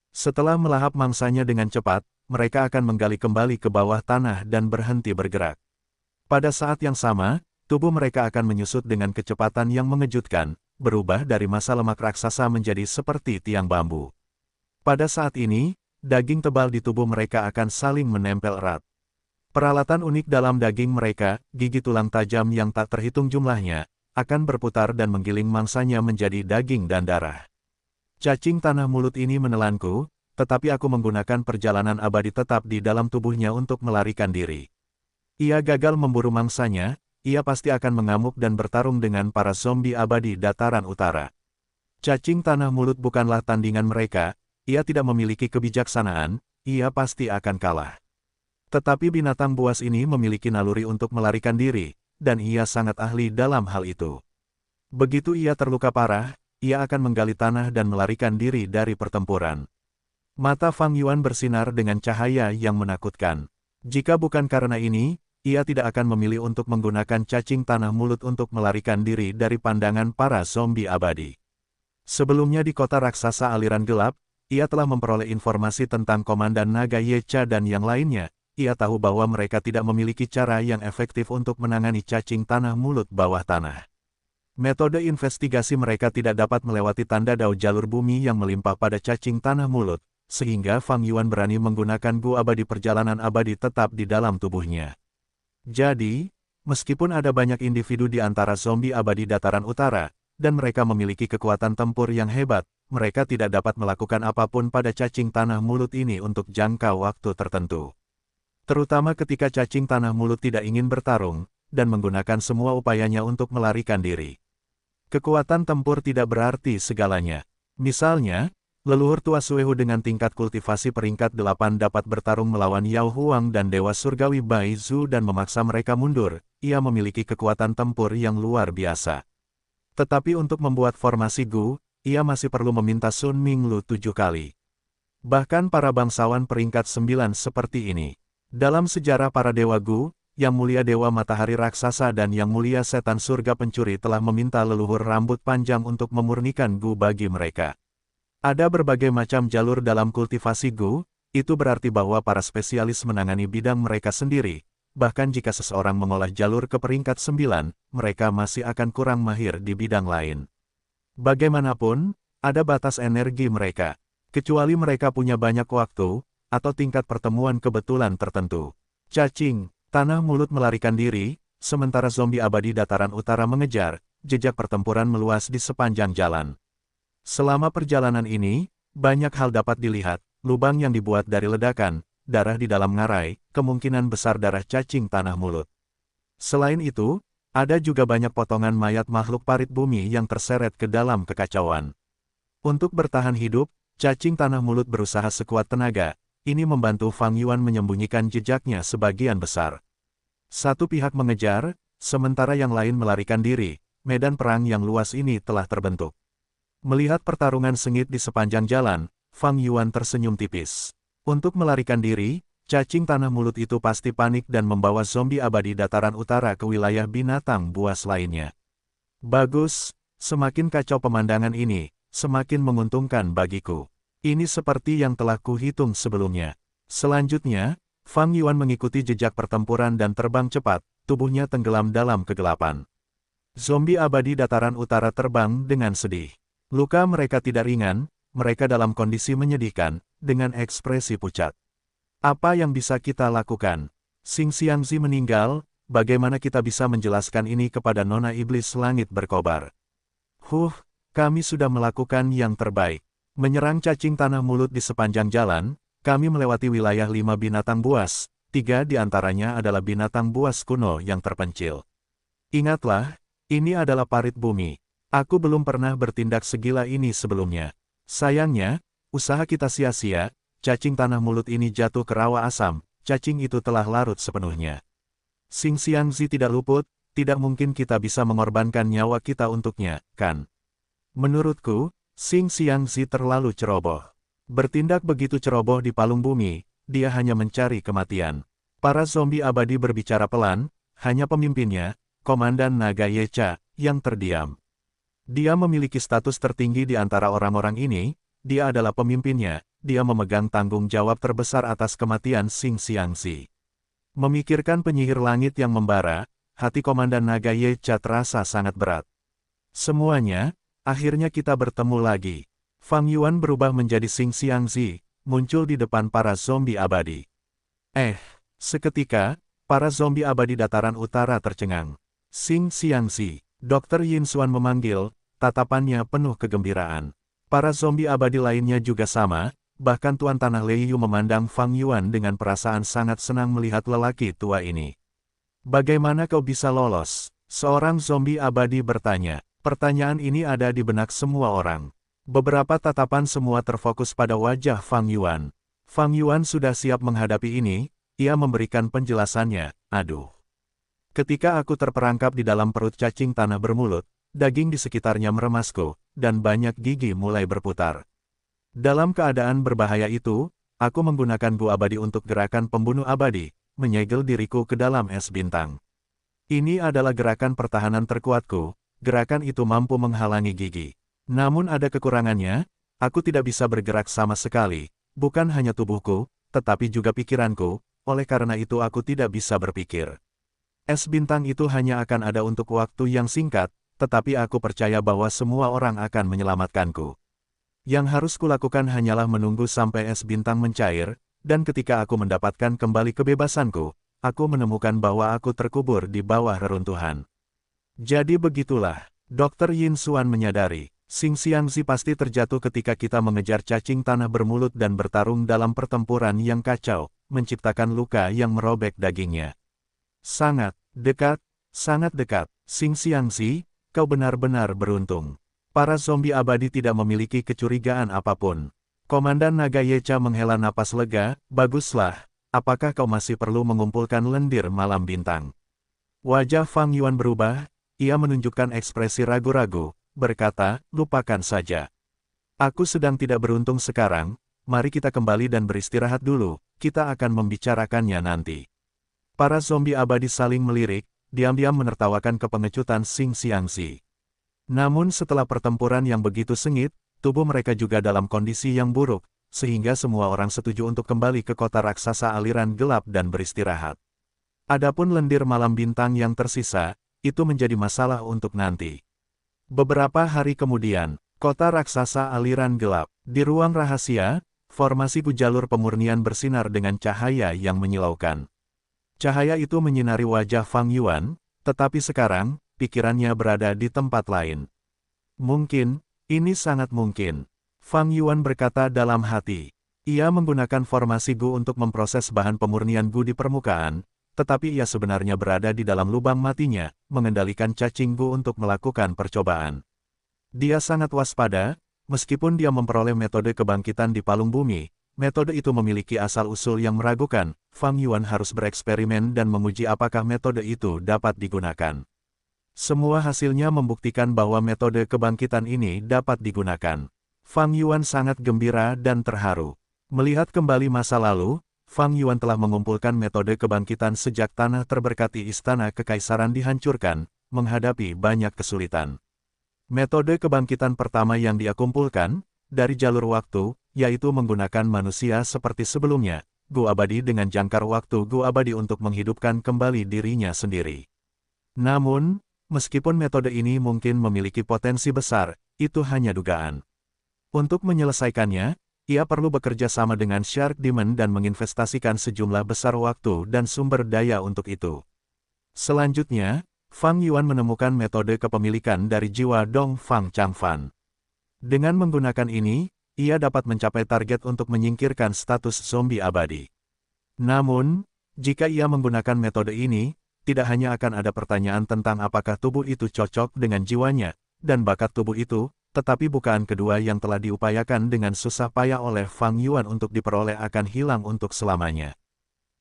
Setelah melahap mangsanya dengan cepat, mereka akan menggali kembali ke bawah tanah dan berhenti bergerak. Pada saat yang sama, tubuh mereka akan menyusut dengan kecepatan yang mengejutkan, berubah dari massa lemak raksasa menjadi seperti tiang bambu. Pada saat ini, daging tebal di tubuh mereka akan saling menempel erat. Peralatan unik dalam daging mereka, gigi tulang tajam yang tak terhitung jumlahnya, akan berputar dan menggiling mangsanya menjadi daging dan darah. Cacing tanah mulut ini menelanku, tetapi aku menggunakan perjalanan abadi tetap di dalam tubuhnya untuk melarikan diri. Ia gagal memburu mangsanya, ia pasti akan mengamuk dan bertarung dengan para zombie abadi dataran utara. Cacing tanah mulut bukanlah tandingan mereka, ia tidak memiliki kebijaksanaan, ia pasti akan kalah. Tetapi binatang buas ini memiliki naluri untuk melarikan diri, dan ia sangat ahli dalam hal itu. Begitu ia terluka parah, ia akan menggali tanah dan melarikan diri dari pertempuran. Mata Fang Yuan bersinar dengan cahaya yang menakutkan. Jika bukan karena ini, ia tidak akan memilih untuk menggunakan cacing tanah mulut untuk melarikan diri dari pandangan para zombie abadi. Sebelumnya di kota raksasa aliran gelap, ia telah memperoleh informasi tentang Komandan Naga Yecha dan yang lainnya. Ia tahu bahwa mereka tidak memiliki cara yang efektif untuk menangani cacing tanah mulut bawah tanah. Metode investigasi mereka tidak dapat melewati tanda dao jalur bumi yang melimpah pada cacing tanah mulut, sehingga Fang Yuan berani menggunakan Gu abadi perjalanan abadi tetap di dalam tubuhnya. Jadi, meskipun ada banyak individu di antara zombie abadi dataran utara, dan mereka memiliki kekuatan tempur yang hebat, mereka tidak dapat melakukan apapun pada cacing tanah mulut ini untuk jangka waktu tertentu. Terutama ketika cacing tanah mulut tidak ingin bertarung, dan menggunakan semua upayanya untuk melarikan diri. Kekuatan tempur tidak berarti segalanya. Misalnya, leluhur tua Suehu dengan tingkat kultivasi peringkat 8 dapat bertarung melawan Yao Huang dan Dewa Surgawi Bai Zhu dan memaksa mereka mundur. Ia memiliki kekuatan tempur yang luar biasa. Tetapi untuk membuat formasi Gu, ia masih perlu meminta Sun Minglu 7 kali. Bahkan para bangsawan peringkat 9 seperti ini. Dalam sejarah para Dewa Gu, Yang Mulia Dewa Matahari Raksasa dan Yang Mulia Setan Surga Pencuri telah meminta leluhur rambut panjang untuk memurnikan Gu bagi mereka. Ada berbagai macam jalur dalam kultivasi Gu, itu berarti bahwa para spesialis menangani bidang mereka sendiri. Bahkan jika seseorang mengolah jalur ke peringkat 9, mereka masih akan kurang mahir di bidang lain. Bagaimanapun, ada batas energi mereka. Kecuali mereka punya banyak waktu, atau tingkat pertemuan kebetulan tertentu. Cacing tanah mulut melarikan diri, sementara zombie abadi dataran utara mengejar, jejak pertempuran meluas di sepanjang jalan. Selama perjalanan ini, banyak hal dapat dilihat, lubang yang dibuat dari ledakan, darah di dalam ngarai, kemungkinan besar darah cacing tanah mulut. Selain itu, ada juga banyak potongan mayat makhluk parit bumi yang terseret ke dalam kekacauan. Untuk bertahan hidup, cacing tanah mulut berusaha sekuat tenaga. Ini membantu Fang Yuan menyembunyikan jejaknya sebagian besar. Satu pihak mengejar, sementara yang lain melarikan diri. Medan perang yang luas ini telah terbentuk. Melihat pertarungan sengit di sepanjang jalan, Fang Yuan tersenyum tipis. Untuk melarikan diri, cacing tanah mulut itu pasti panik dan membawa zombie abadi dataran utara ke wilayah binatang buas lainnya. Bagus, semakin kacau pemandangan ini, semakin menguntungkan bagiku. Ini seperti yang telah kuhitung sebelumnya. Selanjutnya, Fang Yuan mengikuti jejak pertempuran dan terbang cepat, tubuhnya tenggelam dalam kegelapan. Zombie abadi dataran utara terbang dengan sedih. Luka mereka tidak ringan, mereka dalam kondisi menyedihkan, dengan ekspresi pucat. Apa yang bisa kita lakukan? Xing Xiangzi meninggal, bagaimana kita bisa menjelaskan ini kepada Nona Iblis Langit berkobar? Kami sudah melakukan yang terbaik. Menyerang cacing tanah mulut di sepanjang jalan, kami melewati wilayah 5 binatang buas, 3 di antaranya adalah binatang buas kuno yang terpencil. Ingatlah, ini adalah parit bumi. Aku belum pernah bertindak segila ini sebelumnya. Sayangnya, usaha kita sia-sia, cacing tanah mulut ini jatuh ke rawa asam, cacing itu telah larut sepenuhnya. Xing Xiangzi tidak luput, tidak mungkin kita bisa mengorbankan nyawa kita untuknya, kan? Menurutku, Xing Xiangzi terlalu ceroboh. Bertindak begitu ceroboh di palung bumi, dia hanya mencari kematian. Para zombie abadi berbicara pelan, hanya pemimpinnya, Komandan Naga Yecha, yang terdiam. Dia memiliki status tertinggi di antara orang-orang ini, dia adalah pemimpinnya, dia memegang tanggung jawab terbesar atas kematian Xing Xiangzi. Memikirkan penyihir langit yang membara, hati Komandan Naga Yecha terasa sangat berat. Semuanya, akhirnya kita bertemu lagi. Fang Yuan berubah menjadi Xing Xiangzi, muncul di depan para zombie abadi. Seketika, para zombie abadi dataran utara tercengang. Xing Xiangzi, Dr. Yin Xuan memanggil, tatapannya penuh kegembiraan. Para zombie abadi lainnya juga sama, bahkan Tuan Tanah Leiyu memandang Fang Yuan dengan perasaan sangat senang melihat lelaki tua ini. Bagaimana kau bisa lolos? Seorang zombie abadi bertanya. Pertanyaan ini ada di benak semua orang. Beberapa tatapan semua terfokus pada wajah Fang Yuan. Fang Yuan sudah siap menghadapi ini, ia memberikan penjelasannya, aduh. Ketika aku terperangkap di dalam perut cacing tanah bermulut, daging di sekitarnya meremasku, dan banyak gigi mulai berputar. Dalam keadaan berbahaya itu, aku menggunakan Gu abadi untuk gerakan pembunuh abadi, menyegel diriku ke dalam es bintang. Ini adalah gerakan pertahanan terkuatku. Gerakan itu mampu menghalangi gigi. Namun ada kekurangannya, aku tidak bisa bergerak sama sekali, bukan hanya tubuhku, tetapi juga pikiranku, oleh karena itu aku tidak bisa berpikir. Es bintang itu hanya akan ada untuk waktu yang singkat, tetapi aku percaya bahwa semua orang akan menyelamatkanku. Yang harus kulakukan hanyalah menunggu sampai es bintang mencair, dan ketika aku mendapatkan kembali kebebasanku, aku menemukan bahwa aku terkubur di bawah reruntuhan. Jadi begitulah, Dr. Yin Xuan menyadari, Xing Xiangzi pasti terjatuh ketika kita mengejar cacing tanah bermulut dan bertarung dalam pertempuran yang kacau, menciptakan luka yang merobek dagingnya. Sangat dekat, Xing Xiangzi, kau benar-benar beruntung. Para zombie abadi tidak memiliki kecurigaan apapun. Komandan Naga Yecha menghela napas lega, baguslah, apakah kau masih perlu mengumpulkan lendir malam bintang? Wajah Fang Yuan berubah, ia menunjukkan ekspresi ragu-ragu, berkata, lupakan saja. Aku sedang tidak beruntung sekarang, mari kita kembali dan beristirahat dulu, kita akan membicarakannya nanti. Para zombie abadi saling melirik, diam-diam menertawakan kepengecutan Xing Xiangzi. Namun setelah pertempuran yang begitu sengit, tubuh mereka juga dalam kondisi yang buruk, sehingga semua orang setuju untuk kembali ke kota raksasa aliran gelap dan beristirahat. Adapun lendir malam bintang yang tersisa, itu menjadi masalah untuk nanti. Beberapa hari kemudian, kota raksasa aliran gelap, di ruang rahasia, formasi jalur pemurnian bersinar dengan cahaya yang menyilaukan. Cahaya itu menyinari wajah Fang Yuan, tetapi sekarang, pikirannya berada di tempat lain. Mungkin, ini sangat mungkin. Fang Yuan berkata dalam hati. Ia menggunakan formasi Gu untuk memproses bahan pemurnian Gu di permukaan, tetapi ia sebenarnya berada di dalam lubang matinya, mengendalikan cacing Gu untuk melakukan percobaan. Dia sangat waspada, meskipun dia memperoleh metode kebangkitan di palung bumi, metode itu memiliki asal-usul yang meragukan. Fang Yuan harus bereksperimen dan menguji apakah metode itu dapat digunakan. Semua hasilnya membuktikan bahwa metode kebangkitan ini dapat digunakan. Fang Yuan sangat gembira dan terharu. Melihat kembali masa lalu, Fang Yuan telah mengumpulkan metode kebangkitan sejak tanah terberkati istana kekaisaran dihancurkan, menghadapi banyak kesulitan. Metode kebangkitan pertama yang dia kumpulkan, dari jalur waktu, yaitu menggunakan manusia seperti sebelumnya, Gu abadi dengan jangkar waktu Gu abadi untuk menghidupkan kembali dirinya sendiri. Namun, meskipun metode ini mungkin memiliki potensi besar, itu hanya dugaan. Untuk menyelesaikannya, ia perlu bekerja sama dengan Shark Demon dan menginvestasikan sejumlah besar waktu dan sumber daya untuk itu. Selanjutnya, Fang Yuan menemukan metode kepemilikan dari jiwa Dong Fang Changfan. Dengan menggunakan ini, ia dapat mencapai target untuk menyingkirkan status zombie abadi. Namun, jika ia menggunakan metode ini, tidak hanya akan ada pertanyaan tentang apakah tubuh itu cocok dengan jiwanya, dan bakat tubuh itu, tetapi bukaan kedua yang telah diupayakan dengan susah payah oleh Fang Yuan untuk diperoleh akan hilang untuk selamanya.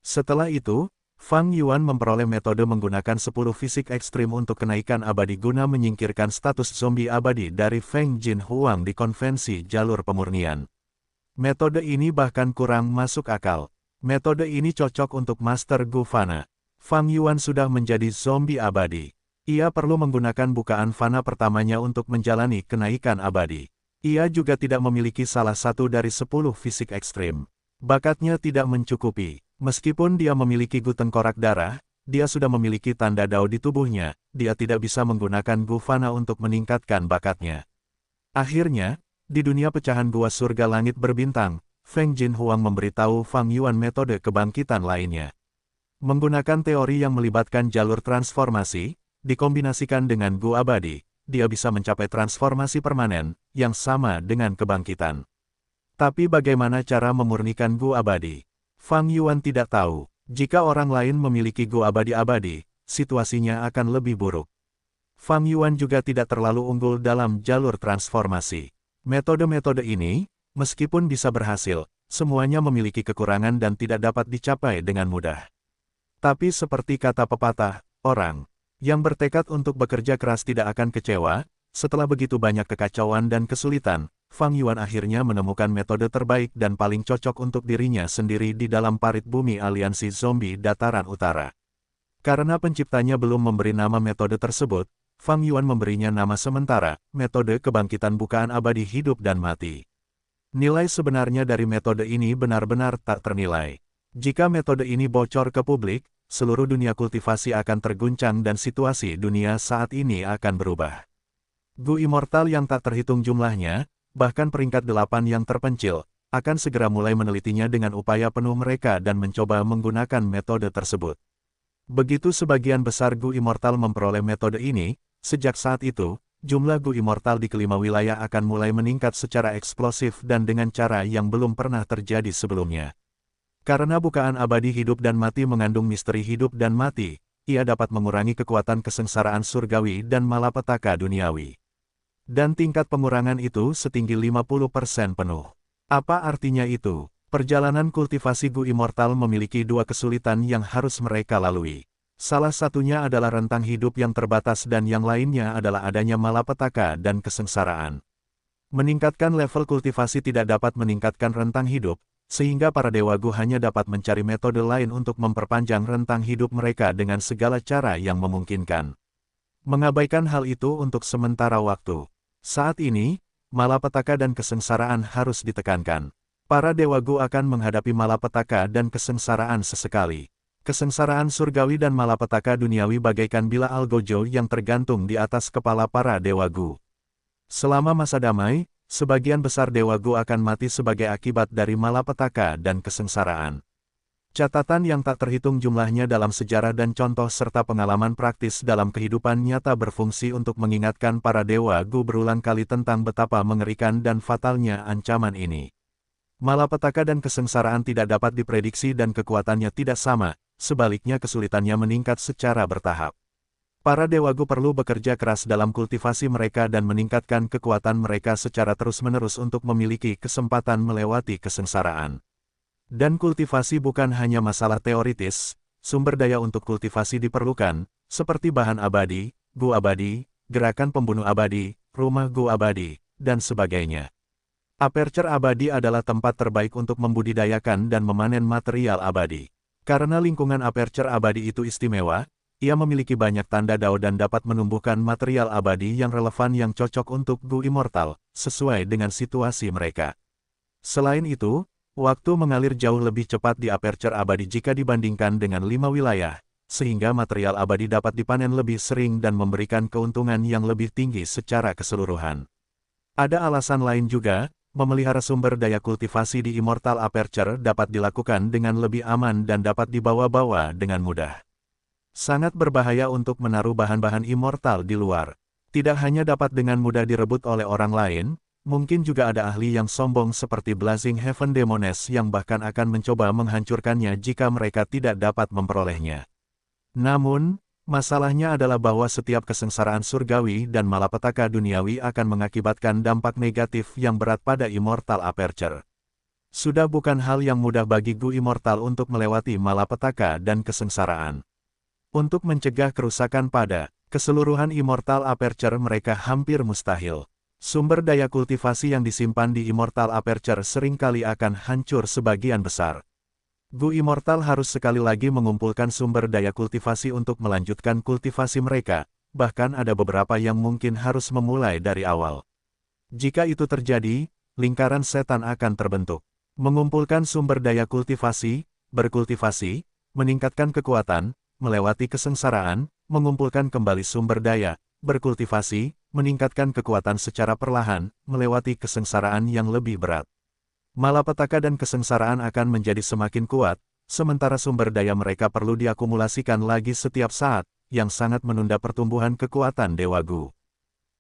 Setelah itu, Fang Yuan memperoleh metode menggunakan 10 fisik ekstrim untuk kenaikan abadi guna menyingkirkan status zombie abadi dari Feng Jin Huang di konvensi jalur pemurnian. Metode ini bahkan kurang masuk akal. Metode ini cocok untuk Master Gu Fana. Fang Yuan sudah menjadi zombie abadi. Ia perlu menggunakan bukaan Fana pertamanya untuk menjalani kenaikan abadi. Ia juga tidak memiliki salah satu dari 10 fisik ekstrim. Bakatnya tidak mencukupi. Meskipun dia memiliki Gu tengkorak darah, dia sudah memiliki tanda Dao di tubuhnya, dia tidak bisa menggunakan Gu Fana untuk meningkatkan bakatnya. Akhirnya, di dunia pecahan gua surga langit berbintang, Feng Jin Huang memberitahu Fang Yuan metode kebangkitan lainnya. Menggunakan teori yang melibatkan jalur transformasi, dikombinasikan dengan Gu abadi, dia bisa mencapai transformasi permanen, yang sama dengan kebangkitan. Tapi bagaimana cara memurnikan Gu abadi? Fang Yuan tidak tahu. Jika orang lain memiliki Gu abadi-abadi, situasinya akan lebih buruk. Fang Yuan juga tidak terlalu unggul dalam jalur transformasi. Metode-metode ini, meskipun bisa berhasil, semuanya memiliki kekurangan dan tidak dapat dicapai dengan mudah. Tapi seperti kata pepatah, orang yang bertekad untuk bekerja keras tidak akan kecewa. Setelah begitu banyak kekacauan dan kesulitan, Fang Yuan akhirnya menemukan metode terbaik dan paling cocok untuk dirinya sendiri di dalam parit bumi aliansi zombie dataran utara. Karena penciptanya belum memberi nama metode tersebut, Fang Yuan memberinya nama sementara, metode kebangkitan bukaan abadi hidup dan mati. Nilai sebenarnya dari metode ini benar-benar tak ternilai. Jika metode ini bocor ke publik, seluruh dunia kultivasi akan terguncang dan situasi dunia saat ini akan berubah. Gu Immortal yang tak terhitung jumlahnya, bahkan peringkat 8 yang terpencil, akan segera mulai menelitinya dengan upaya penuh mereka dan mencoba menggunakan metode tersebut. Begitu sebagian besar Gu Immortal memperoleh metode ini, sejak saat itu, jumlah Gu Immortal di kelima wilayah akan mulai meningkat secara eksplosif dan dengan cara yang belum pernah terjadi sebelumnya. Karena bukaan abadi hidup dan mati mengandung misteri hidup dan mati, ia dapat mengurangi kekuatan kesengsaraan surgawi dan malapetaka duniawi. Dan tingkat pengurangan itu setinggi 50% penuh. Apa artinya itu? Perjalanan kultivasi Gu Immortal memiliki dua kesulitan yang harus mereka lalui. Salah satunya adalah rentang hidup yang terbatas dan yang lainnya adalah adanya malapetaka dan kesengsaraan. Meningkatkan level kultivasi tidak dapat meningkatkan rentang hidup, sehingga para Dewa Gu hanya dapat mencari metode lain untuk memperpanjang rentang hidup mereka dengan segala cara yang memungkinkan. Mengabaikan hal itu untuk sementara waktu. Saat ini, malapetaka dan kesengsaraan harus ditekankan. Para Dewa Gu akan menghadapi malapetaka dan kesengsaraan sesekali. Kesengsaraan surgawi dan malapetaka duniawi bagaikan bilah algojo yang tergantung di atas kepala para Dewa Gu. Selama masa damai, sebagian besar Dewa Gu akan mati sebagai akibat dari malapetaka dan kesengsaraan. Catatan yang tak terhitung jumlahnya dalam sejarah dan contoh serta pengalaman praktis dalam kehidupan nyata berfungsi untuk mengingatkan para Dewa Gu berulang kali tentang betapa mengerikan dan fatalnya ancaman ini. Malapetaka dan kesengsaraan tidak dapat diprediksi dan kekuatannya tidak sama. Sebaliknya kesulitannya meningkat secara bertahap. Para Dewa Gu perlu bekerja keras dalam kultivasi mereka dan meningkatkan kekuatan mereka secara terus-menerus untuk memiliki kesempatan melewati kesengsaraan. Dan kultivasi bukan hanya masalah teoritis, sumber daya untuk kultivasi diperlukan, seperti bahan abadi, Gu abadi, gerakan pembunuh abadi, rumah Gu abadi, dan sebagainya. Aperture abadi adalah tempat terbaik untuk membudidayakan dan memanen material abadi. Karena lingkungan aperture abadi itu istimewa, ia memiliki banyak tanda dao dan dapat menumbuhkan material abadi yang relevan yang cocok untuk Gu Immortal, sesuai dengan situasi mereka. Selain itu, waktu mengalir jauh lebih cepat di aperture abadi jika dibandingkan dengan 5 wilayah, sehingga material abadi dapat dipanen lebih sering dan memberikan keuntungan yang lebih tinggi secara keseluruhan. Ada alasan lain juga. Memelihara sumber daya kultivasi di Immortal Aperture dapat dilakukan dengan lebih aman dan dapat dibawa-bawa dengan mudah. Sangat berbahaya untuk menaruh bahan-bahan immortal di luar. Tidak hanya dapat dengan mudah direbut oleh orang lain, mungkin juga ada ahli yang sombong seperti Blazing Heaven Demones yang bahkan akan mencoba menghancurkannya jika mereka tidak dapat memperolehnya. Namun, masalahnya adalah bahwa setiap kesengsaraan surgawi dan malapetaka duniawi akan mengakibatkan dampak negatif yang berat pada Immortal Aperture. Sudah bukan hal yang mudah bagi Gu Immortal untuk melewati malapetaka dan kesengsaraan. Untuk mencegah kerusakan pada keseluruhan Immortal Aperture mereka hampir mustahil. Sumber daya kultivasi yang disimpan di Immortal Aperture seringkali akan hancur sebagian besar. Gu Immortal harus sekali lagi mengumpulkan sumber daya kultivasi untuk melanjutkan kultivasi mereka, bahkan ada beberapa yang mungkin harus memulai dari awal. Jika itu terjadi, lingkaran setan akan terbentuk. Mengumpulkan sumber daya kultivasi, berkultivasi, meningkatkan kekuatan, melewati kesengsaraan, mengumpulkan kembali sumber daya, berkultivasi, meningkatkan kekuatan secara perlahan, melewati kesengsaraan yang lebih berat. Malapetaka dan kesengsaraan akan menjadi semakin kuat, sementara sumber daya mereka perlu diakumulasikan lagi setiap saat, yang sangat menunda pertumbuhan kekuatan Dewa Gu.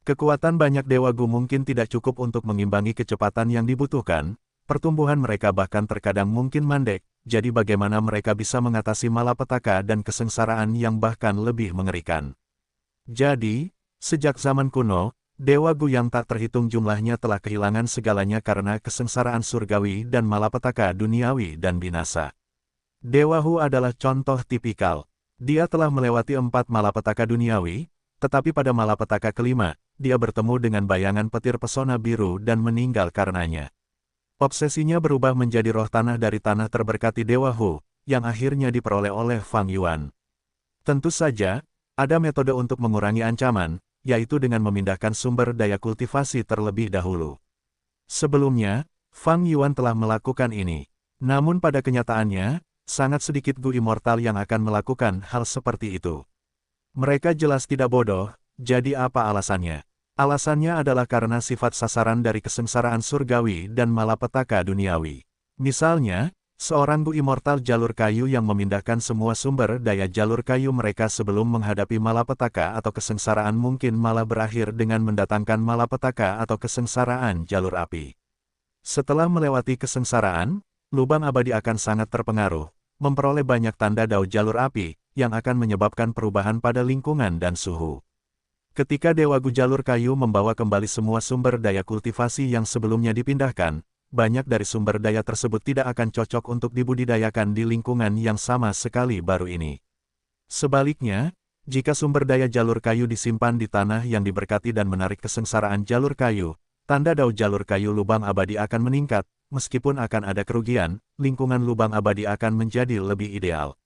Kekuatan banyak Dewa Gu mungkin tidak cukup untuk mengimbangi kecepatan yang dibutuhkan, pertumbuhan mereka bahkan terkadang mungkin mandek, jadi bagaimana mereka bisa mengatasi malapetaka dan kesengsaraan yang bahkan lebih mengerikan. Jadi, sejak zaman kuno, Dewa Gu yang tak terhitung jumlahnya telah kehilangan segalanya karena kesengsaraan surgawi dan malapetaka duniawi dan binasa. Dewa Hu adalah contoh tipikal. Dia telah melewati 4 malapetaka duniawi, tetapi pada malapetaka kelima, dia bertemu dengan bayangan petir pesona biru dan meninggal karenanya. Obsesinya berubah menjadi roh tanah dari tanah terberkati Dewa Hu, yang akhirnya diperoleh oleh Fang Yuan. Tentu saja, ada metode untuk mengurangi ancaman, yaitu dengan memindahkan sumber daya kultivasi terlebih dahulu. Sebelumnya, Fang Yuan telah melakukan ini. Namun pada kenyataannya, sangat sedikit Gu Immortal yang akan melakukan hal seperti itu. Mereka jelas tidak bodoh, jadi apa alasannya? Alasannya adalah karena sifat sasaran dari kesengsaraan surgawi dan malapetaka duniawi. Misalnya, seorang Gu Immortal jalur kayu yang memindahkan semua sumber daya jalur kayu mereka sebelum menghadapi malapetaka atau kesengsaraan mungkin malah berakhir dengan mendatangkan malapetaka atau kesengsaraan jalur api. Setelah melewati kesengsaraan, lubang abadi akan sangat terpengaruh, memperoleh banyak tanda dao jalur api, yang akan menyebabkan perubahan pada lingkungan dan suhu. Ketika Dewa Gu jalur kayu membawa kembali semua sumber daya kultivasi yang sebelumnya dipindahkan, banyak dari sumber daya tersebut tidak akan cocok untuk dibudidayakan di lingkungan yang sama sekali baru ini. Sebaliknya, jika sumber daya jalur kayu disimpan di tanah yang diberkati dan menarik kesengsaraan jalur kayu, tanda dao jalur kayu lubang abadi akan meningkat, meskipun akan ada kerugian, lingkungan lubang abadi akan menjadi lebih ideal.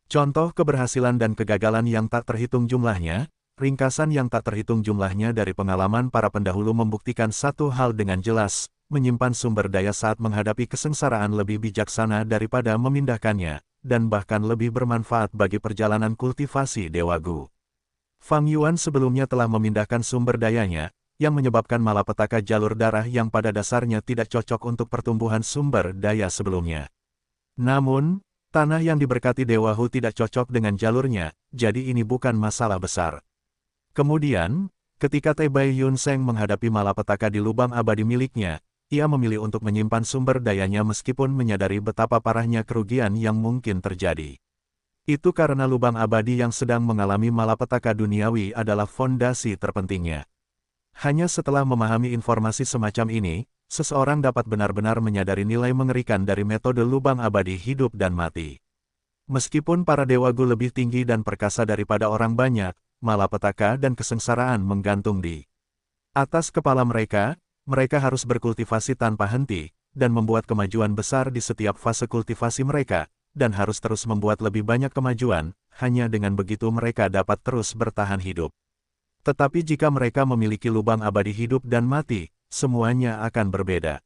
Contoh keberhasilan dan kegagalan yang tak terhitung jumlahnya, ringkasan yang tak terhitung jumlahnya dari pengalaman para pendahulu membuktikan satu hal dengan jelas, menyimpan sumber daya saat menghadapi kesengsaraan lebih bijaksana daripada memindahkannya, dan bahkan lebih bermanfaat bagi perjalanan kultivasi Dewa Gu. Fang Yuan sebelumnya telah memindahkan sumber dayanya, yang menyebabkan malapetaka jalur darah yang pada dasarnya tidak cocok untuk pertumbuhan sumber daya sebelumnya. Namun, tanah yang diberkati Dewa Hu tidak cocok dengan jalurnya, jadi ini bukan masalah besar. Kemudian, ketika Tai Bai Yun Seng menghadapi malapetaka di lubang abadi miliknya, ia memilih untuk menyimpan sumber dayanya meskipun menyadari betapa parahnya kerugian yang mungkin terjadi. Itu karena lubang abadi yang sedang mengalami malapetaka duniawi adalah fondasi terpentingnya. Hanya setelah memahami informasi semacam ini, seseorang dapat benar-benar menyadari nilai mengerikan dari metode lubang abadi hidup dan mati. Meskipun para Dewa Gu lebih tinggi dan perkasa daripada orang banyak, malapetaka dan kesengsaraan menggantung di atas kepala mereka. Mereka harus berkultivasi tanpa henti, dan membuat kemajuan besar di setiap fase kultivasi mereka, dan harus terus membuat lebih banyak kemajuan, hanya dengan begitu mereka dapat terus bertahan hidup. Tetapi jika mereka memiliki lubang abadi hidup dan mati, semuanya akan berbeda.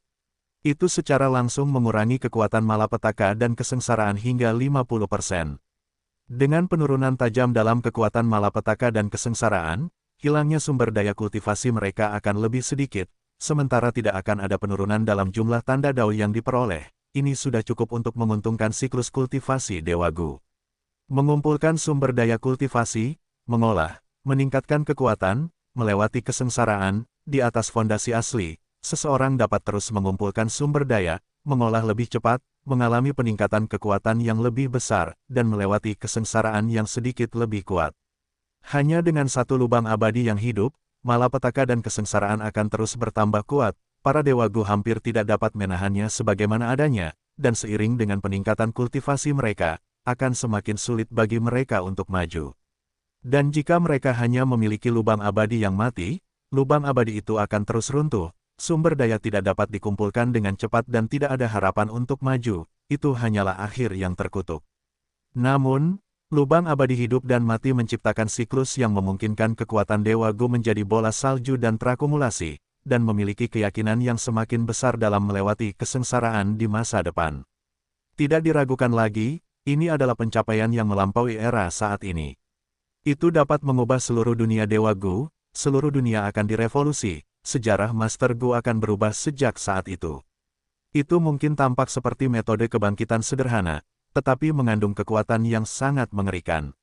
Itu secara langsung mengurangi kekuatan malapetaka dan kesengsaraan hingga 50%. Dengan penurunan tajam dalam kekuatan malapetaka dan kesengsaraan, hilangnya sumber daya kultivasi mereka akan lebih sedikit, sementara tidak akan ada penurunan dalam jumlah tanda dao yang diperoleh. Ini sudah cukup untuk menguntungkan siklus kultivasi Dewa Gu. Mengumpulkan sumber daya kultivasi, mengolah, meningkatkan kekuatan, melewati kesengsaraan, di atas fondasi asli, seseorang dapat terus mengumpulkan sumber daya, mengolah lebih cepat, mengalami peningkatan kekuatan yang lebih besar, dan melewati kesengsaraan yang sedikit lebih kuat. Hanya dengan satu lubang abadi yang hidup, malapetaka dan kesengsaraan akan terus bertambah kuat, para Dewa Gu hampir tidak dapat menahannya sebagaimana adanya, dan seiring dengan peningkatan kultivasi mereka, akan semakin sulit bagi mereka untuk maju. Dan jika mereka hanya memiliki lubang abadi yang mati, lubang abadi itu akan terus runtuh, sumber daya tidak dapat dikumpulkan dengan cepat dan tidak ada harapan untuk maju, itu hanyalah akhir yang terkutuk. Namun, lubang abadi hidup dan mati menciptakan siklus yang memungkinkan kekuatan Dewa Gu menjadi bola salju dan terakumulasi, dan memiliki keyakinan yang semakin besar dalam melewati kesengsaraan di masa depan. Tidak diragukan lagi, ini adalah pencapaian yang melampaui era saat ini. Itu dapat mengubah seluruh dunia Dewa Gu, seluruh dunia akan direvolusi, sejarah Master Gu akan berubah sejak saat itu. Itu mungkin tampak seperti metode kebangkitan sederhana, tetapi mengandung kekuatan yang sangat mengerikan.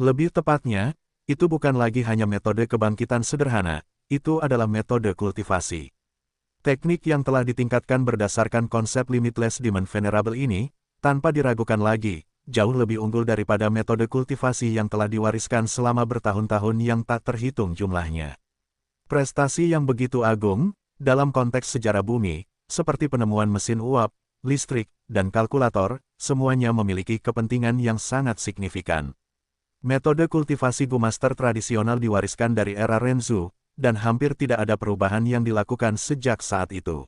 Lebih tepatnya, itu bukan lagi hanya metode kebangkitan sederhana, itu adalah metode kultivasi. Teknik yang telah ditingkatkan berdasarkan konsep Limitless Demon Venerable ini, tanpa diragukan lagi, jauh lebih unggul daripada metode kultivasi yang telah diwariskan selama bertahun-tahun yang tak terhitung jumlahnya. Prestasi yang begitu agung, dalam konteks sejarah bumi, seperti penemuan mesin uap, listrik, dan kalkulator, semuanya memiliki kepentingan yang sangat signifikan. Metode kultivasi Gu Master tradisional diwariskan dari era Renzu, dan hampir tidak ada perubahan yang dilakukan sejak saat itu.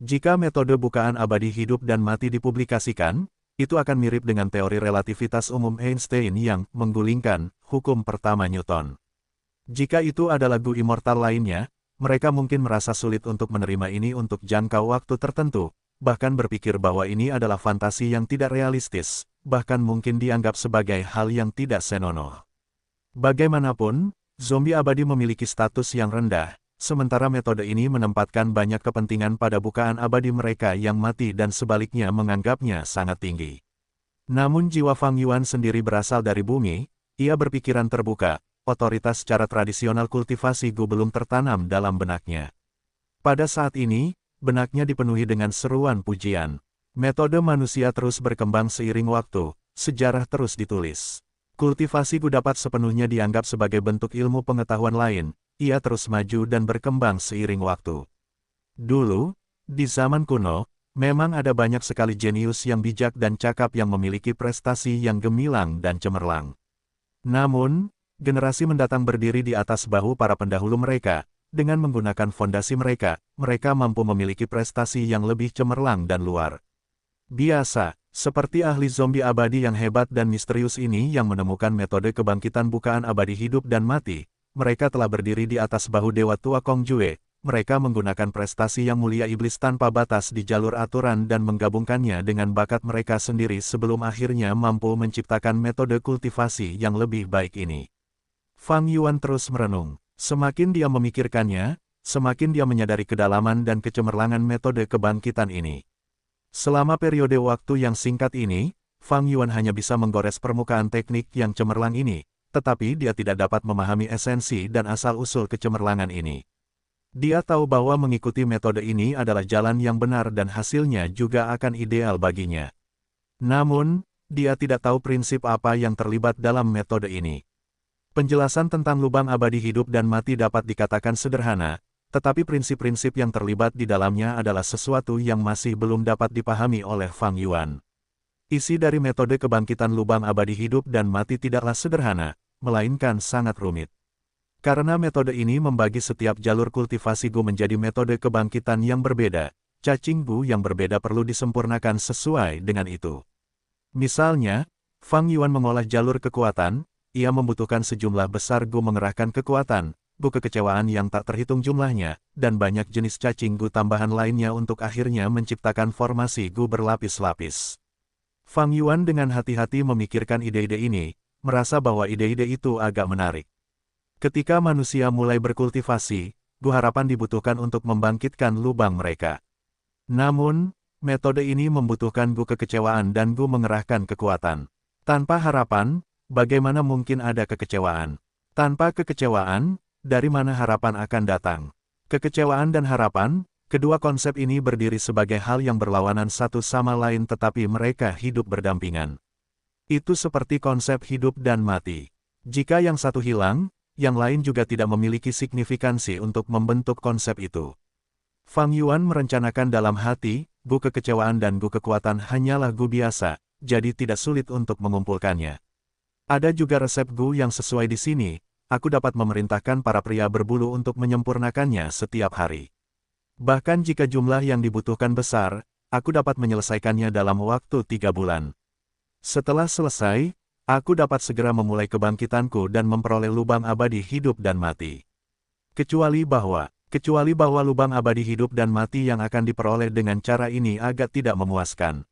Jika metode bukaan abadi hidup dan mati dipublikasikan, itu akan mirip dengan teori relativitas umum Einstein yang menggulingkan hukum pertama Newton. Jika itu adalah Gu immortal lainnya, mereka mungkin merasa sulit untuk menerima ini untuk jangka waktu tertentu, bahkan berpikir bahwa ini adalah fantasi yang tidak realistis, bahkan mungkin dianggap sebagai hal yang tidak senonoh. Bagaimanapun, zombie abadi memiliki status yang rendah, sementara metode ini menempatkan banyak kepentingan pada bukaan abadi mereka yang mati dan sebaliknya menganggapnya sangat tinggi. Namun jiwa Fang Yuan sendiri berasal dari bumi, ia berpikiran terbuka, otoritas secara tradisional kultivasi Gu belum tertanam dalam benaknya. Pada saat ini, benaknya dipenuhi dengan seruan pujian. Metode manusia terus berkembang seiring waktu, sejarah terus ditulis. Kultivasi Gu dapat sepenuhnya dianggap sebagai bentuk ilmu pengetahuan lain, ia terus maju dan berkembang seiring waktu. Dulu, di zaman kuno, memang ada banyak sekali jenius yang bijak dan cakap yang memiliki prestasi yang gemilang dan cemerlang. Namun, generasi mendatang berdiri di atas bahu para pendahulu mereka, dengan menggunakan fondasi mereka, mereka mampu memiliki prestasi yang lebih cemerlang dan luar biasa. Seperti ahli zombie abadi yang hebat dan misterius ini yang menemukan metode kebangkitan bukaan abadi hidup dan mati, mereka telah berdiri di atas bahu Dewa Tua Kong Jue, mereka menggunakan prestasi yang mulia iblis tanpa batas di jalur aturan dan menggabungkannya dengan bakat mereka sendiri sebelum akhirnya mampu menciptakan metode kultivasi yang lebih baik ini. Fang Yuan terus merenung. Semakin dia memikirkannya, semakin dia menyadari kedalaman dan kecemerlangan metode kebangkitan ini. Selama periode waktu yang singkat ini, Fang Yuan hanya bisa menggores permukaan teknik yang cemerlang ini, tetapi dia tidak dapat memahami esensi dan asal-usul kecemerlangan ini. Dia tahu bahwa mengikuti metode ini adalah jalan yang benar dan hasilnya juga akan ideal baginya. Namun, dia tidak tahu prinsip apa yang terlibat dalam metode ini. Penjelasan tentang lubang abadi hidup dan mati dapat dikatakan sederhana, tetapi prinsip-prinsip yang terlibat di dalamnya adalah sesuatu yang masih belum dapat dipahami oleh Fang Yuan. Isi dari metode kebangkitan lubang abadi hidup dan mati tidaklah sederhana, melainkan sangat rumit. Karena metode ini membagi setiap jalur kultivasi Gu menjadi metode kebangkitan yang berbeda, cacing Gu yang berbeda perlu disempurnakan sesuai dengan itu. Misalnya, Fang Yuan mengolah jalur kekuatan, ia membutuhkan sejumlah besar Gu mengerahkan kekuatan, Gu kekecewaan yang tak terhitung jumlahnya, dan banyak jenis cacing Gu tambahan lainnya untuk akhirnya menciptakan formasi Gu berlapis-lapis. Fang Yuan dengan hati-hati memikirkan ide-ide ini, merasa bahwa ide-ide itu agak menarik. Ketika manusia mulai berkultivasi, Gu harapan dibutuhkan untuk membangkitkan lubang mereka. Namun, metode ini membutuhkan Gu kekecewaan dan Gu mengerahkan kekuatan. Tanpa harapan, bagaimana mungkin ada kekecewaan? Tanpa kekecewaan, dari mana harapan akan datang? Kekecewaan dan harapan, kedua konsep ini berdiri sebagai hal yang berlawanan satu sama lain tetapi mereka hidup berdampingan. Itu seperti konsep hidup dan mati. Jika yang satu hilang, yang lain juga tidak memiliki signifikansi untuk membentuk konsep itu. Fang Yuan merencanakan dalam hati, Gu kekecewaan dan Gu kekuatan hanyalah Gu biasa, jadi tidak sulit untuk mengumpulkannya. Ada juga resep Gu yang sesuai di sini. Aku dapat memerintahkan para pria berbulu untuk menyempurnakannya setiap hari. Bahkan jika jumlah yang dibutuhkan besar, aku dapat menyelesaikannya dalam waktu 3 bulan. Setelah selesai, aku dapat segera memulai kebangkitanku dan memperoleh lubang abadi hidup dan mati. Kecuali bahwa lubang abadi hidup dan mati yang akan diperoleh dengan cara ini agak tidak memuaskan.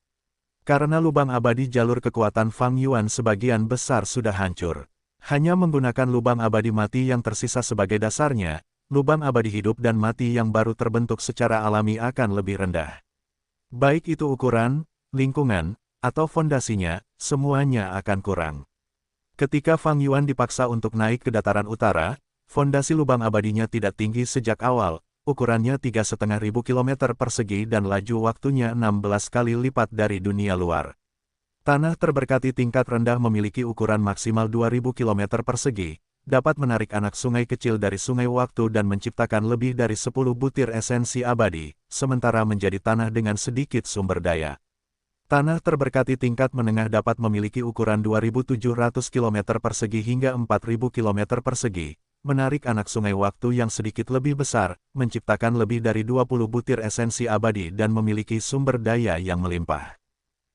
Karena lubang abadi jalur kekuatan Fang Yuan sebagian besar sudah hancur. Hanya menggunakan lubang abadi mati yang tersisa sebagai dasarnya, lubang abadi hidup dan mati yang baru terbentuk secara alami akan lebih rendah. Baik itu ukuran, lingkungan, atau fondasinya, semuanya akan kurang. Ketika Fang Yuan dipaksa untuk naik ke dataran utara, fondasi lubang abadinya tidak tinggi sejak awal, ukurannya 3.500 km persegi dan laju waktunya 16 kali lipat dari dunia luar. Tanah terberkati tingkat rendah memiliki ukuran maksimal 2000 km persegi, dapat menarik anak sungai kecil dari sungai waktu dan menciptakan lebih dari 10 butir esensi abadi, sementara menjadi tanah dengan sedikit sumber daya. Tanah terberkati tingkat menengah dapat memiliki ukuran 2700 km persegi hingga 4000 km persegi, menarik anak sungai waktu yang sedikit lebih besar, menciptakan lebih dari 20 butir esensi abadi dan memiliki sumber daya yang melimpah.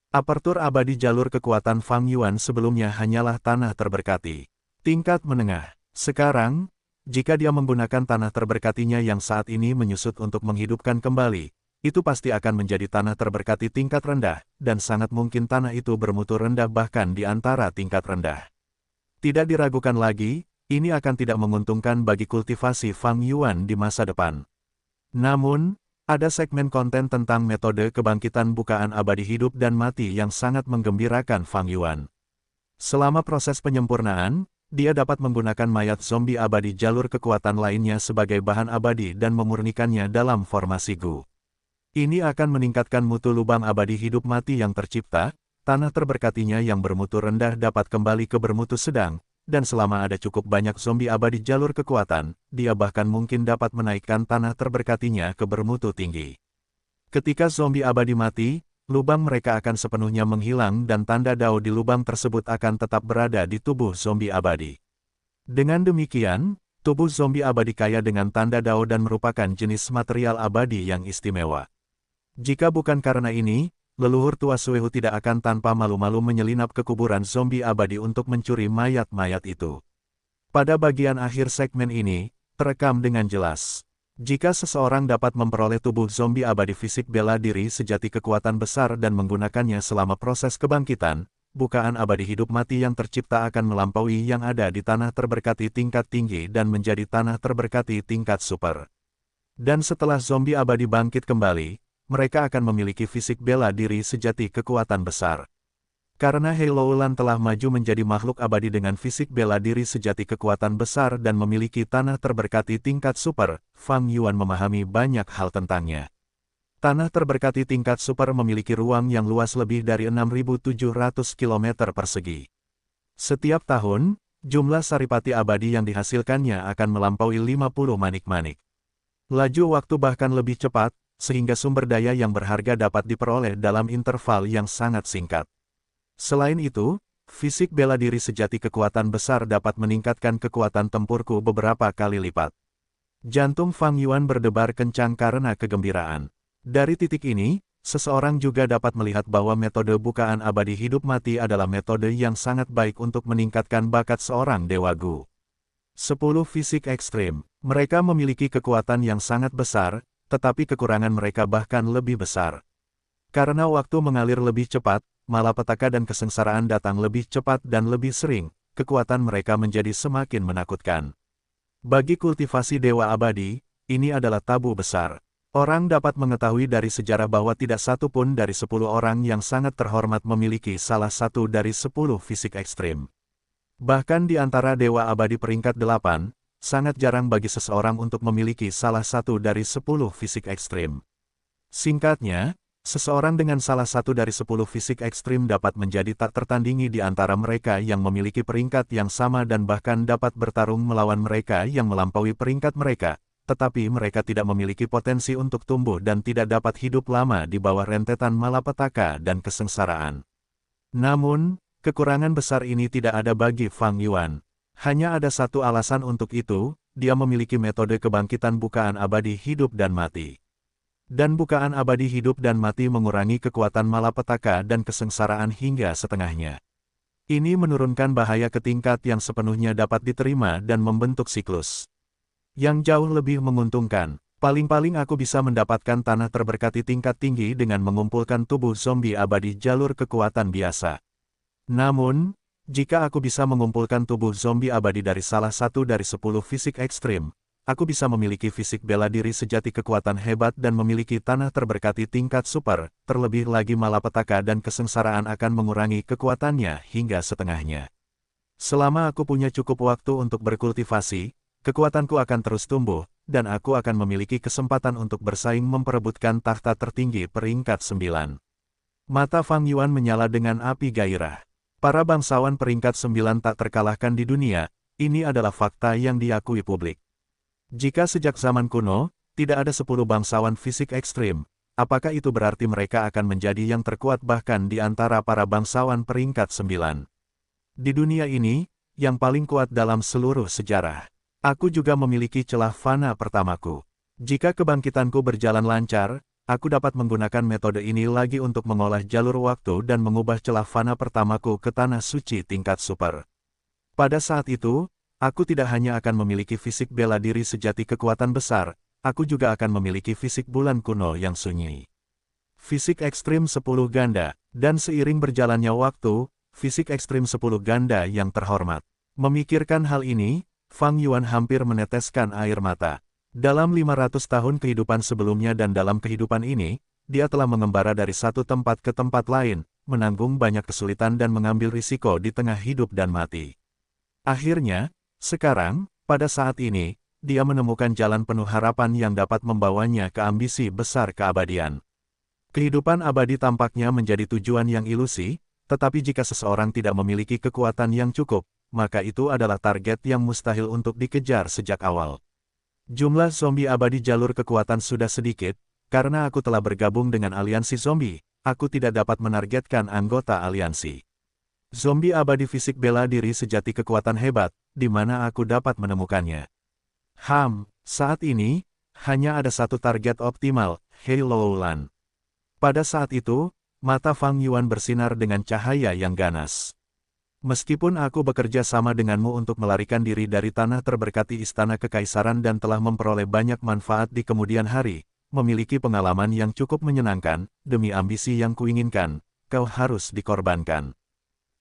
Apertur abadi jalur kekuatan Fang Yuan sebelumnya hanyalah tanah terberkati. Tingkat menengah. Sekarang, Jika dia menggunakan tanah terberkatinya yang saat ini menyusut untuk menghidupkan kembali, itu pasti akan menjadi tanah terberkati tingkat rendah, dan sangat mungkin tanah itu bermutu rendah bahkan di antara tingkat rendah. Tidak diragukan lagi, ini akan tidak menguntungkan bagi kultivasi Fang Yuan di masa depan. Namun, ada segmen konten tentang metode kebangkitan bukaan abadi hidup dan mati yang sangat menggembirakan Fang Yuan. Selama proses penyempurnaan, dia dapat menggunakan mayat zombie abadi jalur kekuatan lainnya sebagai bahan abadi dan memurnikannya dalam formasi Gu. Ini akan meningkatkan mutu lubang abadi hidup mati yang tercipta, tanah terberkatinya yang bermutu rendah dapat kembali ke bermutu sedang, dan selama ada cukup banyak zombie abadi jalur kekuatan, dia bahkan mungkin dapat menaikkan tanah terberkatinya ke bermutu tinggi. Ketika zombie abadi mati, lubang mereka akan sepenuhnya menghilang dan tanda dao di lubang tersebut akan tetap berada di tubuh zombie abadi. Dengan demikian, tubuh zombie abadi kaya dengan tanda dao dan merupakan jenis material abadi yang istimewa. Jika bukan karena ini, leluhur tua Suehu tidak akan tanpa malu-malu menyelinap ke kuburan zombie abadi untuk mencuri mayat-mayat itu. Pada bagian akhir segmen ini, terekam dengan jelas. Jika seseorang dapat memperoleh tubuh zombie abadi fisik bela diri sejati kekuatan besar dan menggunakannya selama proses kebangkitan, bukaan abadi hidup mati yang tercipta akan melampaui yang ada di tanah terberkati tingkat tinggi dan menjadi tanah terberkati tingkat super. Dan setelah zombie abadi bangkit kembali, mereka akan memiliki fisik bela diri sejati kekuatan besar. Karena He Loulan telah maju menjadi makhluk abadi dengan fisik bela diri sejati kekuatan besar dan memiliki tanah terberkati tingkat super, Fang Yuan memahami banyak hal tentangnya. Tanah terberkati tingkat super memiliki ruang yang luas lebih dari 6.700 km persegi. Setiap tahun, jumlah saripati abadi yang dihasilkannya akan melampaui 50 manik-manik. Laju waktu bahkan lebih cepat, sehingga sumber daya yang berharga dapat diperoleh dalam interval yang sangat singkat. Selain itu, fisik bela diri sejati kekuatan besar dapat meningkatkan kekuatan tempurku beberapa kali lipat. Jantung Fang Yuan berdebar kencang karena kegembiraan. Dari titik ini, seseorang juga dapat melihat bahwa metode bukaan abadi hidup mati adalah metode yang sangat baik untuk meningkatkan bakat seorang Dewa Gu. 10 fisik ekstrim. Mereka memiliki kekuatan yang sangat besar, tetapi kekurangan mereka bahkan lebih besar. Karena waktu mengalir lebih cepat, malapetaka dan kesengsaraan datang lebih cepat dan lebih sering, kekuatan mereka menjadi semakin menakutkan. Bagi kultivasi Dewa Abadi, ini adalah tabu besar. Orang dapat mengetahui dari sejarah bahwa tidak satu pun dari 10 orang yang sangat terhormat memiliki salah satu dari 10 fisik ekstrim. Bahkan di antara Dewa Abadi peringkat 8, sangat jarang bagi seseorang untuk memiliki salah satu dari 10 fisik ekstrim. Singkatnya, seseorang dengan salah satu dari 10 fisik ekstrim dapat menjadi tak tertandingi di antara mereka yang memiliki peringkat yang sama dan bahkan dapat bertarung melawan mereka yang melampaui peringkat mereka, tetapi mereka tidak memiliki potensi untuk tumbuh dan tidak dapat hidup lama di bawah rentetan malapetaka dan kesengsaraan. Namun, kekurangan besar ini tidak ada bagi Fang Yuan. Hanya ada satu alasan untuk itu, dia memiliki metode kebangkitan bukaan abadi hidup dan mati. Dan bukaan abadi hidup dan mati mengurangi kekuatan malapetaka dan kesengsaraan hingga setengahnya. Ini menurunkan bahaya ke tingkat yang sepenuhnya dapat diterima dan membentuk siklus yang jauh lebih menguntungkan. Paling-paling aku bisa mendapatkan tanah terberkati tingkat tinggi dengan mengumpulkan tubuh zombie abadi jalur kekuatan biasa. Namun, jika aku bisa mengumpulkan tubuh zombie abadi dari salah satu dari 10 fisik ekstrim, aku bisa memiliki fisik bela diri sejati kekuatan hebat dan memiliki tanah terberkati tingkat super, terlebih lagi malapetaka dan kesengsaraan akan mengurangi kekuatannya hingga setengahnya. Selama aku punya cukup waktu untuk berkultivasi, kekuatanku akan terus tumbuh, dan aku akan memiliki kesempatan untuk bersaing memperebutkan takhta tertinggi peringkat 9. Mata Fang Yuan menyala dengan api gairah. Para bangsawan peringkat 9 tak terkalahkan di dunia, ini adalah fakta yang diakui publik. Jika sejak zaman kuno, tidak ada 10 bangsawan fisik ekstrim, apakah itu berarti mereka akan menjadi yang terkuat bahkan di antara para bangsawan peringkat 9? Di dunia ini, yang paling kuat dalam seluruh sejarah. Aku juga memiliki celah fana pertamaku. Jika kebangkitanku berjalan lancar, aku dapat menggunakan metode ini lagi untuk mengolah jalur waktu dan mengubah celah fana pertamaku ke tanah suci tingkat super. Pada saat itu, Aku tidak hanya akan memiliki fisik bela diri sejati kekuatan besar, aku juga akan memiliki fisik bulan kuno yang sunyi. Fisik ekstrim 10 ganda, dan seiring berjalannya waktu, fisik ekstrim 10 ganda yang terhormat. Memikirkan hal ini, Fang Yuan hampir meneteskan air mata. Dalam 500 tahun kehidupan sebelumnya dan dalam kehidupan ini, dia telah mengembara dari satu tempat ke tempat lain, menanggung banyak kesulitan dan mengambil risiko di tengah hidup dan mati. Akhirnya, sekarang, pada saat ini, dia menemukan jalan penuh harapan yang dapat membawanya ke ambisi besar keabadian. Kehidupan abadi tampaknya menjadi tujuan yang ilusi, tetapi jika seseorang tidak memiliki kekuatan yang cukup, maka itu adalah target yang mustahil untuk dikejar sejak awal. Jumlah zombie abadi jalur kekuatan sudah sedikit, karena aku telah bergabung dengan aliansi zombie, aku tidak dapat menargetkan anggota aliansi. Zombie abadi fisik bela diri sejati kekuatan hebat, di mana aku dapat menemukannya. Saat ini, hanya ada satu target optimal, Halo Lan. Pada saat itu, mata Fang Yuan bersinar dengan cahaya yang ganas. Meskipun aku bekerja sama denganmu untuk melarikan diri dari tanah terberkati Istana Kekaisaran dan telah memperoleh banyak manfaat di kemudian hari, memiliki pengalaman yang cukup menyenangkan, demi ambisi yang kuinginkan, kau harus dikorbankan.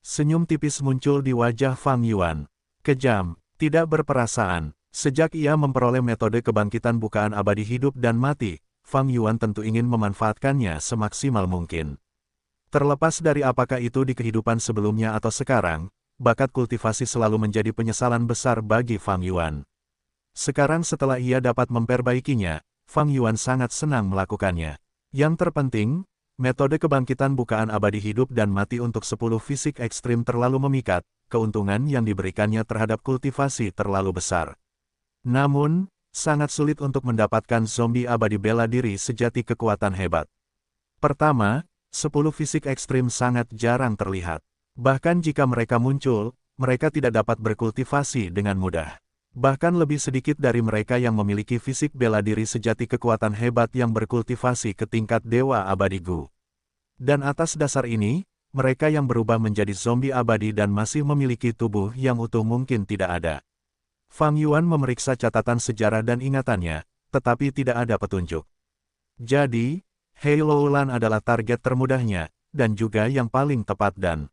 Senyum tipis muncul di wajah Fang Yuan. Kejam, tidak berperasaan. Sejak ia memperoleh metode kebangkitan bukaan abadi hidup dan mati, Fang Yuan tentu ingin memanfaatkannya semaksimal mungkin. Terlepas dari apakah itu di kehidupan sebelumnya atau sekarang, bakat kultivasi selalu menjadi penyesalan besar bagi Fang Yuan. Sekarang setelah ia dapat memperbaikinya, Fang Yuan sangat senang melakukannya. Yang terpenting, metode kebangkitan bukaan abadi hidup dan mati untuk 10 fisik ekstrim terlalu memikat, keuntungan yang diberikannya terhadap kultivasi terlalu besar. Namun, sangat sulit untuk mendapatkan zombie abadi bela diri sejati kekuatan hebat. Pertama, 10 fisik ekstrim sangat jarang terlihat. Bahkan jika mereka muncul, mereka tidak dapat berkultivasi dengan mudah. Bahkan lebih sedikit dari mereka yang memiliki fisik bela diri sejati kekuatan hebat yang berkultivasi ke tingkat dewa abadi Gu. Dan atas dasar ini, mereka yang berubah menjadi zombie abadi dan masih memiliki tubuh yang utuh mungkin tidak ada. Fang Yuan memeriksa catatan sejarah dan ingatannya, tetapi tidak ada petunjuk. Jadi, Halo Lan adalah target termudahnya, dan juga yang paling tepat dan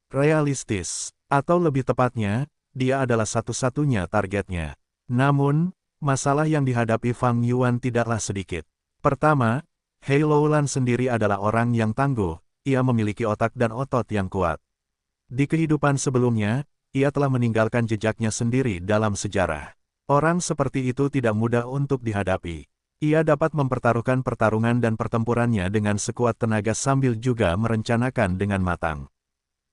realistis. Atau lebih tepatnya, dia adalah satu-satunya targetnya. Namun, masalah yang dihadapi Fang Yuan tidaklah sedikit. Pertama, Halo Lan sendiri adalah orang yang tangguh, ia memiliki otak dan otot yang kuat. Di kehidupan sebelumnya, ia telah meninggalkan jejaknya sendiri dalam sejarah. Orang seperti itu tidak mudah untuk dihadapi. Ia dapat mempertaruhkan pertarungan dan pertempurannya dengan sekuat tenaga sambil juga merencanakan dengan matang.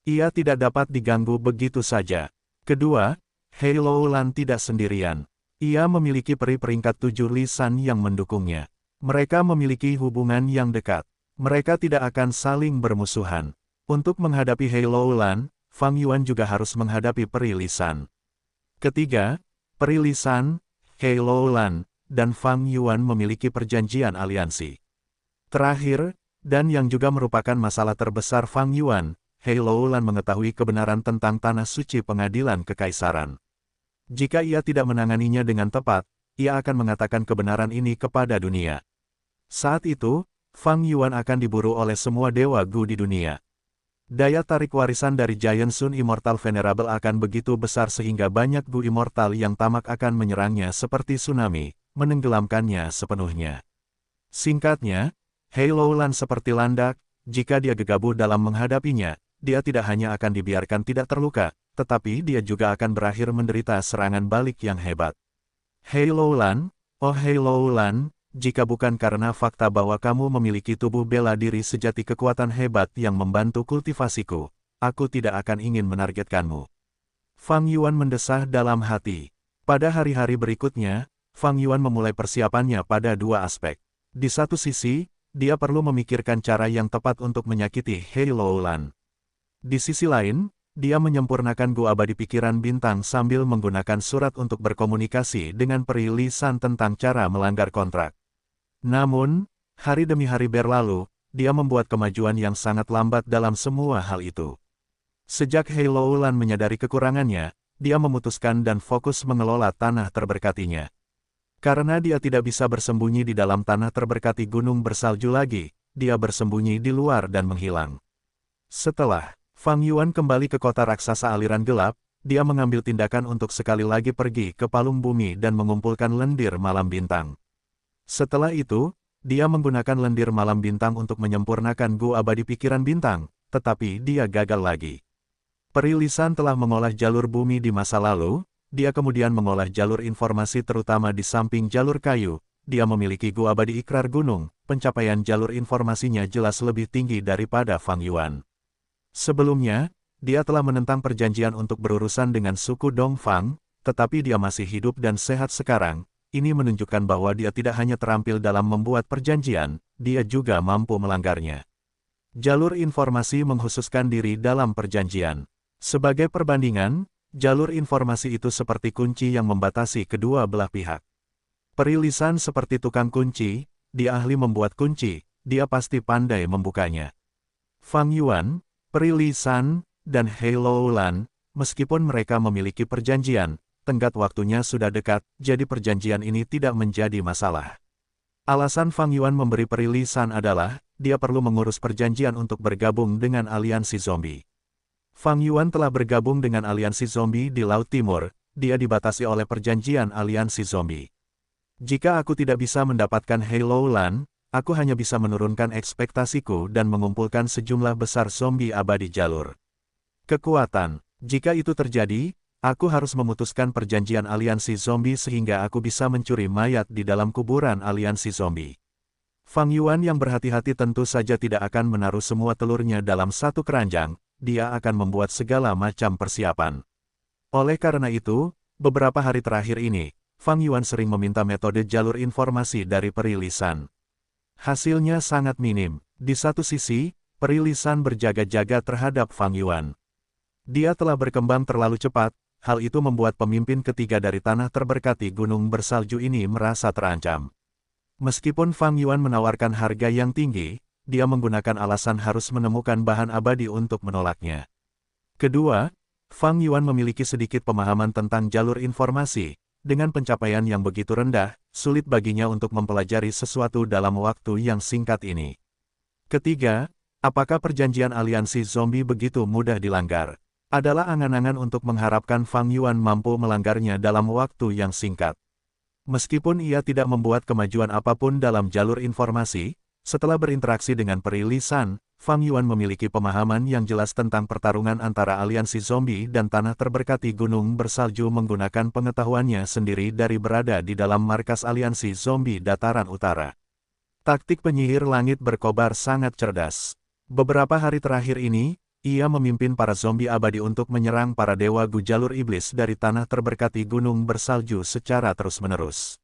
Ia tidak dapat diganggu begitu saja. Kedua, Halo Lan tidak sendirian. Ia memiliki peri peringkat 7 lisan yang mendukungnya. Mereka memiliki hubungan yang dekat. Mereka tidak akan saling bermusuhan. Untuk menghadapi Halo Lan, Fang Yuan juga harus menghadapi peri lisan. Ketiga, peri lisan, Halo Lan, dan Fang Yuan memiliki perjanjian aliansi. Terakhir, dan yang juga merupakan masalah terbesar Fang Yuan, Halo Lan mengetahui kebenaran tentang tanah suci pengadilan kekaisaran. Jika ia tidak menanganinya dengan tepat, ia akan mengatakan kebenaran ini kepada dunia. Saat itu, Fang Yuan akan diburu oleh semua dewa Gu di dunia. Daya tarik warisan dari Giant Sun Immortal Venerable akan begitu besar sehingga banyak Gu Immortal yang tamak akan menyerangnya seperti tsunami, menenggelamkannya sepenuhnya. Singkatnya, Halo Lan seperti landak, jika dia gegabah dalam menghadapinya, dia tidak hanya akan dibiarkan tidak terluka, tetapi dia juga akan berakhir menderita serangan balik yang hebat. Halo Lan, oh Halo Lan, jika bukan karena fakta bahwa kamu memiliki tubuh bela diri sejati kekuatan hebat yang membantu kultivasiku, aku tidak akan ingin menargetkanmu. Fang Yuan mendesah dalam hati. Pada hari-hari berikutnya, Fang Yuan memulai persiapannya pada dua aspek. Di satu sisi, dia perlu memikirkan cara yang tepat untuk menyakiti Halo Lan. Di sisi lain, dia menyempurnakan Gu abadi pikiran bintang sambil menggunakan surat untuk berkomunikasi dengan peri lisan tentang cara melanggar kontrak. Namun, hari demi hari berlalu, dia membuat kemajuan yang sangat lambat dalam semua hal itu. Sejak Halo Lan menyadari kekurangannya, dia memutuskan dan fokus mengelola tanah terberkatinya. Karena dia tidak bisa bersembunyi di dalam tanah terberkati gunung bersalju lagi, dia bersembunyi di luar dan menghilang. Setelah Fang Yuan kembali ke kota raksasa aliran gelap, dia mengambil tindakan untuk sekali lagi pergi ke palung bumi dan mengumpulkan lendir malam bintang. Setelah itu, dia menggunakan lendir malam bintang untuk menyempurnakan Gu Abadi Pikiran Bintang, tetapi dia gagal lagi. Peri Lisan telah mengolah jalur bumi di masa lalu, dia kemudian mengolah jalur informasi terutama di samping jalur kayu, dia memiliki Gu Abadi Ikrar Gunung, pencapaian jalur informasinya jelas lebih tinggi daripada Fang Yuan. Sebelumnya, dia telah menentang perjanjian untuk berurusan dengan suku Dongfang, tetapi dia masih hidup dan sehat sekarang. Ini menunjukkan bahwa dia tidak hanya terampil dalam membuat perjanjian, dia juga mampu melanggarnya. Jalur informasi mengkhususkan diri dalam perjanjian. Sebagai perbandingan, jalur informasi itu seperti kunci yang membatasi kedua belah pihak. Peri Lisan seperti tukang kunci, dia ahli membuat kunci, dia pasti pandai membukanya. Fang Yuan, Peri Lisan, dan He Loulan, meskipun mereka memiliki perjanjian, tenggat waktunya sudah dekat, jadi perjanjian ini tidak menjadi masalah. Alasan Fang Yuan memberi Peri Lisan adalah, dia perlu mengurus perjanjian untuk bergabung dengan aliansi zombie. Fang Yuan telah bergabung dengan aliansi zombie di Laut Timur, dia dibatasi oleh perjanjian aliansi zombie. Jika aku tidak bisa mendapatkan He Loulan, aku hanya bisa menurunkan ekspektasiku dan mengumpulkan sejumlah besar zombie abadi jalur kekuatan. Jika itu terjadi, aku harus memutuskan perjanjian aliansi zombie sehingga aku bisa mencuri mayat di dalam kuburan aliansi zombie. Fang Yuan yang berhati-hati tentu saja tidak akan menaruh semua telurnya dalam satu keranjang, dia akan membuat segala macam persiapan. Oleh karena itu, beberapa hari terakhir ini, Fang Yuan sering meminta metode jalur informasi dari Peri Lisan. Hasilnya sangat minim. Di satu sisi, Peri Lisan berjaga-jaga terhadap Fang Yuan. Dia telah berkembang terlalu cepat, hal itu membuat pemimpin ketiga dari tanah terberkati gunung bersalju ini merasa terancam. Meskipun Fang Yuan menawarkan harga yang tinggi, dia menggunakan alasan harus menemukan bahan abadi untuk menolaknya. Kedua, Fang Yuan memiliki sedikit pemahaman tentang jalur informasi. Dengan pencapaian yang begitu rendah, sulit baginya untuk mempelajari sesuatu dalam waktu yang singkat ini. Ketiga, apakah perjanjian aliansi zombie begitu mudah dilanggar? Adalah angan-angan untuk mengharapkan Fang Yuan mampu melanggarnya dalam waktu yang singkat. Meskipun ia tidak membuat kemajuan apapun dalam jalur informasi, setelah berinteraksi dengan Peri Lisan, Fang Yuan memiliki pemahaman yang jelas tentang pertarungan antara aliansi zombie dan tanah terberkati gunung bersalju menggunakan pengetahuannya sendiri dari berada di dalam markas aliansi zombie dataran utara. Taktik penyihir langit berkobar sangat cerdas. Beberapa hari terakhir ini, ia memimpin para zombie abadi untuk menyerang para dewa Gu jalur iblis dari tanah terberkati gunung bersalju secara terus-menerus.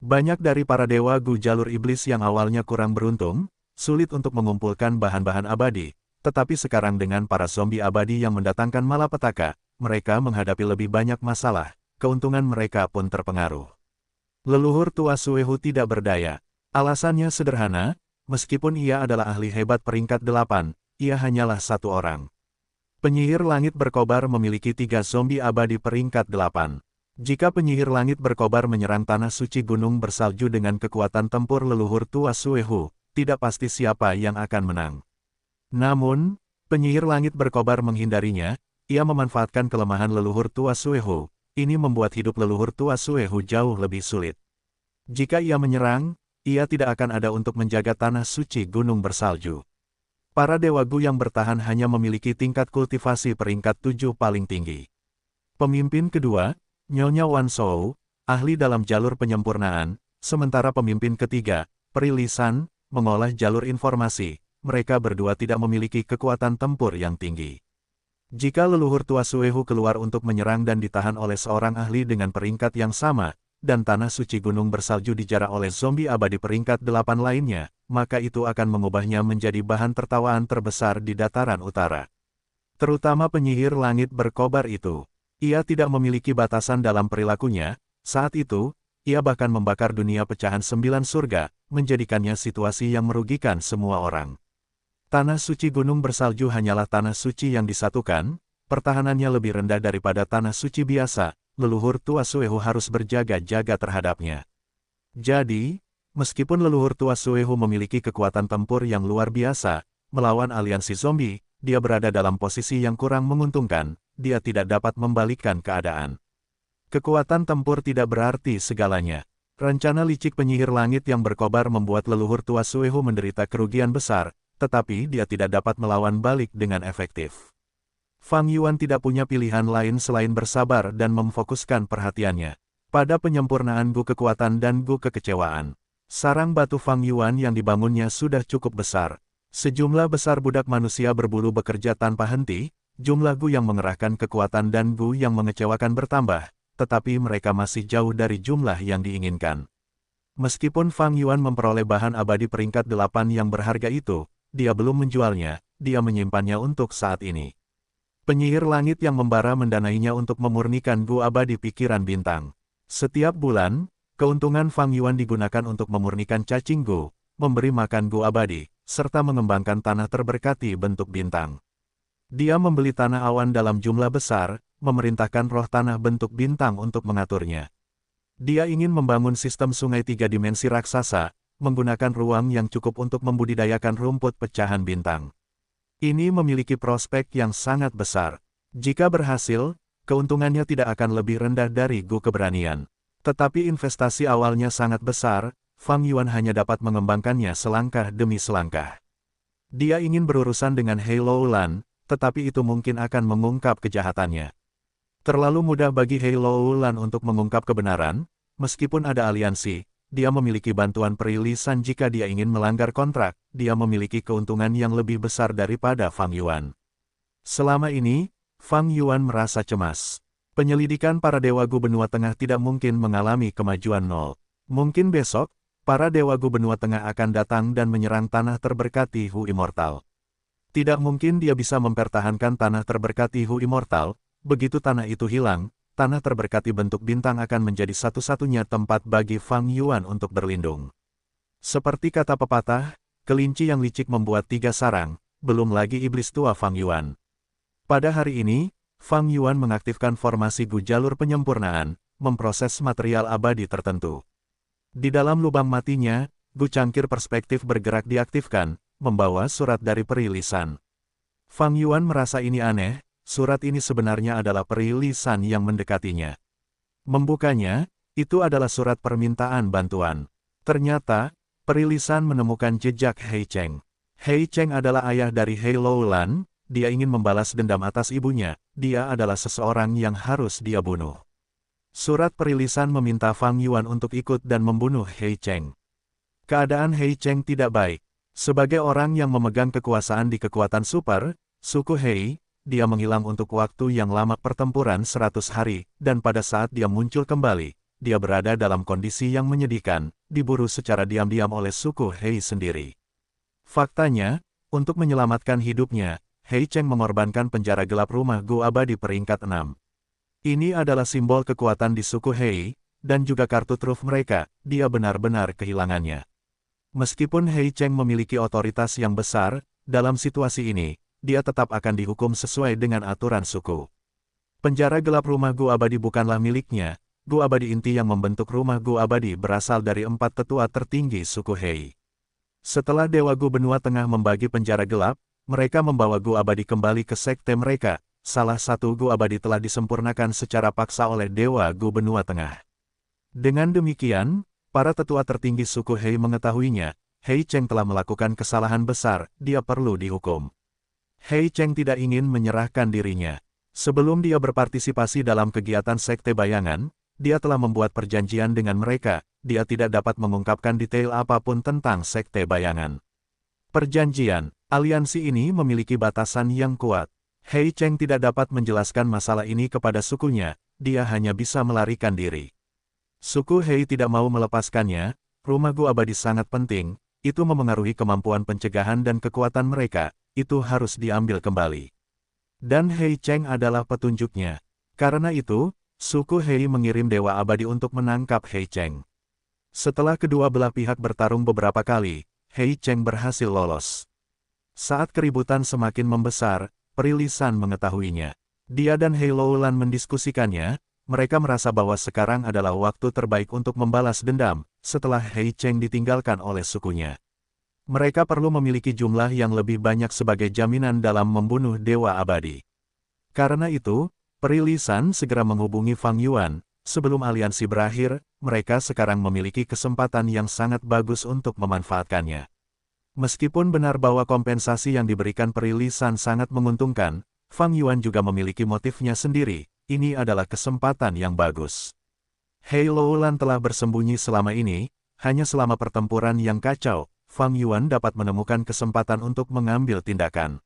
Banyak dari para dewa Gu jalur iblis yang awalnya kurang beruntung, sulit untuk mengumpulkan bahan-bahan abadi, tetapi sekarang dengan para zombie abadi yang mendatangkan malapetaka, mereka menghadapi lebih banyak masalah, keuntungan mereka pun terpengaruh. Leluhur tua Suehu tidak berdaya. Alasannya sederhana, meskipun ia adalah ahli hebat peringkat 8, ia hanyalah satu orang. Penyihir langit berkobar memiliki 3 zombie abadi peringkat 8. Jika penyihir langit berkobar menyerang tanah suci gunung bersalju dengan kekuatan tempur leluhur tua Suehu, tidak pasti siapa yang akan menang. Namun, penyihir langit berkobar menghindarinya, ia memanfaatkan kelemahan leluhur tua Suehu, ini membuat hidup leluhur tua Suehu jauh lebih sulit. Jika ia menyerang, ia tidak akan ada untuk menjaga tanah suci gunung bersalju. Para dewa Gu yang bertahan hanya memiliki tingkat kultivasi peringkat 7 paling tinggi. Pemimpin kedua, Nyonya Wan Shou, ahli dalam jalur penyempurnaan, sementara pemimpin ketiga, Peri Lisan, mengolah jalur informasi, mereka berdua tidak memiliki kekuatan tempur yang tinggi. Jika leluhur tua Suehu keluar untuk menyerang dan ditahan oleh seorang ahli dengan peringkat yang sama, dan tanah suci gunung bersalju dijarah oleh zombie abadi peringkat 8 lainnya, maka itu akan mengubahnya menjadi bahan tertawaan terbesar di dataran utara. Terutama penyihir langit berkobar itu. Ia tidak memiliki batasan dalam perilakunya, saat itu, ia bahkan membakar dunia pecahan 9 surga, menjadikannya situasi yang merugikan semua orang. Tanah suci gunung bersalju hanyalah tanah suci yang disatukan, pertahanannya lebih rendah daripada tanah suci biasa, leluhur tua Suehu harus berjaga-jaga terhadapnya. Jadi, meskipun leluhur tua Suehu memiliki kekuatan tempur yang luar biasa, melawan aliansi zombie, dia berada dalam posisi yang kurang menguntungkan, dia tidak dapat membalikkan keadaan. Kekuatan tempur tidak berarti segalanya. Rencana licik penyihir langit yang berkobar membuat leluhur tua Suehu menderita kerugian besar, tetapi dia tidak dapat melawan balik dengan efektif. Fang Yuan tidak punya pilihan lain selain bersabar dan memfokuskan perhatiannya pada penyempurnaan Gu kekuatan dan Gu kekecewaan. Sarang batu Fang Yuan yang dibangunnya sudah cukup besar. Sejumlah besar budak manusia berbulu bekerja tanpa henti, jumlah Gu yang mengerahkan kekuatan dan Gu yang mengecewakan bertambah, tetapi mereka masih jauh dari jumlah yang diinginkan. Meskipun Fang Yuan memperoleh bahan abadi peringkat 8 yang berharga itu, dia belum menjualnya, dia menyimpannya untuk saat ini. Penyihir langit yang membara mendanainya untuk memurnikan Gu abadi pikiran bintang. Setiap bulan, keuntungan Fang Yuan digunakan untuk memurnikan cacing Gu, memberi makan Gu abadi, serta mengembangkan tanah terberkati bentuk bintang. Dia membeli tanah awan dalam jumlah besar, memerintahkan roh tanah bentuk bintang untuk mengaturnya. Dia ingin membangun sistem sungai 3 dimensi raksasa, menggunakan ruang yang cukup untuk membudidayakan rumput pecahan bintang. Ini memiliki prospek yang sangat besar. Jika berhasil, keuntungannya tidak akan lebih rendah dari Gu keberanian. Tetapi investasi awalnya sangat besar, Fang Yuan hanya dapat mengembangkannya selangkah demi selangkah. Dia ingin berurusan dengan Hei Loulan, tetapi itu mungkin akan mengungkap kejahatannya. Terlalu mudah bagi Hei Loulan untuk mengungkap kebenaran, meskipun ada aliansi, dia memiliki bantuan perilisan jika dia ingin melanggar kontrak, dia memiliki keuntungan yang lebih besar daripada Fang Yuan. Selama ini, Fang Yuan merasa cemas. Penyelidikan para Dewa Gu Benua Tengah tidak mungkin mengalami kemajuan nol. Mungkin besok, para Dewa Gu Benua Tengah akan datang dan menyerang tanah terberkati Hu Immortal. Tidak mungkin dia bisa mempertahankan tanah terberkati Hu Immortal. Begitu tanah itu hilang, tanah terberkati bentuk bintang akan menjadi satu-satunya tempat bagi Fang Yuan untuk berlindung. Seperti kata pepatah, kelinci yang licik membuat 3 sarang, belum lagi iblis tua Fang Yuan. Pada hari ini, Fang Yuan mengaktifkan formasi Gu jalur penyempurnaan, memproses material abadi tertentu. Di dalam lubang matinya, Gu cangkir perspektif bergerak diaktifkan, membawa surat dari perilisan. Fang Yuan merasa ini aneh. Surat ini sebenarnya adalah perilisan yang mendekatinya. Membukanya, itu adalah surat permintaan bantuan. Ternyata, perilisan menemukan jejak Hei Cheng. Hei Cheng adalah ayah dari Hei Loulan, dia ingin membalas dendam atas ibunya, dia adalah seseorang yang harus dia bunuh. Surat perilisan meminta Fang Yuan untuk ikut dan membunuh Hei Cheng. Keadaan Hei Cheng tidak baik. Sebagai orang yang memegang kekuasaan di kekuatan super, suku Hei, dia menghilang untuk waktu yang lama pertempuran 100 hari, dan pada saat dia muncul kembali, dia berada dalam kondisi yang menyedihkan, diburu secara diam-diam oleh suku Hei sendiri. Faktanya, untuk menyelamatkan hidupnya, Hei Cheng mengorbankan penjara gelap rumah Gu abadi peringkat 6. Ini adalah simbol kekuatan di suku Hei, dan juga kartu truf mereka, dia benar-benar kehilangannya. Meskipun Hei Cheng memiliki otoritas yang besar, dalam situasi ini, dia tetap akan dihukum sesuai dengan aturan suku. Penjara gelap rumah Gu abadi bukanlah miliknya, Gu abadi inti yang membentuk rumah Gu abadi berasal dari 4 tetua tertinggi suku Hei. Setelah Dewa Gu Benua Tengah membagi penjara gelap, mereka membawa Gu abadi kembali ke sekte mereka. Salah satu Gu abadi telah disempurnakan secara paksa oleh Dewa Gu Benua Tengah. Dengan demikian, para tetua tertinggi suku Hei mengetahuinya, Hei Cheng telah melakukan kesalahan besar, dia perlu dihukum. Hei Cheng tidak ingin menyerahkan dirinya. Sebelum dia berpartisipasi dalam kegiatan sekte bayangan, dia telah membuat perjanjian dengan mereka, dia tidak dapat mengungkapkan detail apapun tentang sekte bayangan. Perjanjian, aliansi ini memiliki batasan yang kuat. Hei Cheng tidak dapat menjelaskan masalah ini kepada sukunya, dia hanya bisa melarikan diri. Suku Hei tidak mau melepaskannya, rumah Gu abadi sangat penting, itu memengaruhi kemampuan pencegahan dan kekuatan mereka. Itu harus diambil kembali. Dan Hei Cheng adalah petunjuknya. Karena itu, suku Hei mengirim Dewa Abadi untuk menangkap Hei Cheng. Setelah kedua belah pihak bertarung beberapa kali, Hei Cheng berhasil lolos. Saat keributan semakin membesar, perilisan mengetahuinya. Dia dan Hei Loulan mendiskusikannya, mereka merasa bahwa sekarang adalah waktu terbaik untuk membalas dendam, setelah Hei Cheng ditinggalkan oleh sukunya. Mereka perlu memiliki jumlah yang lebih banyak sebagai jaminan dalam membunuh Dewa Abadi. Karena itu, Peri Lisan segera menghubungi Fang Yuan. Sebelum aliansi berakhir, mereka sekarang memiliki kesempatan yang sangat bagus untuk memanfaatkannya. Meskipun benar bahwa kompensasi yang diberikan Peri Lisan sangat menguntungkan, Fang Yuan juga memiliki motifnya sendiri. Ini adalah kesempatan yang bagus. Hei Loulan telah bersembunyi selama ini, hanya selama pertempuran yang kacau, Fang Yuan dapat menemukan kesempatan untuk mengambil tindakan.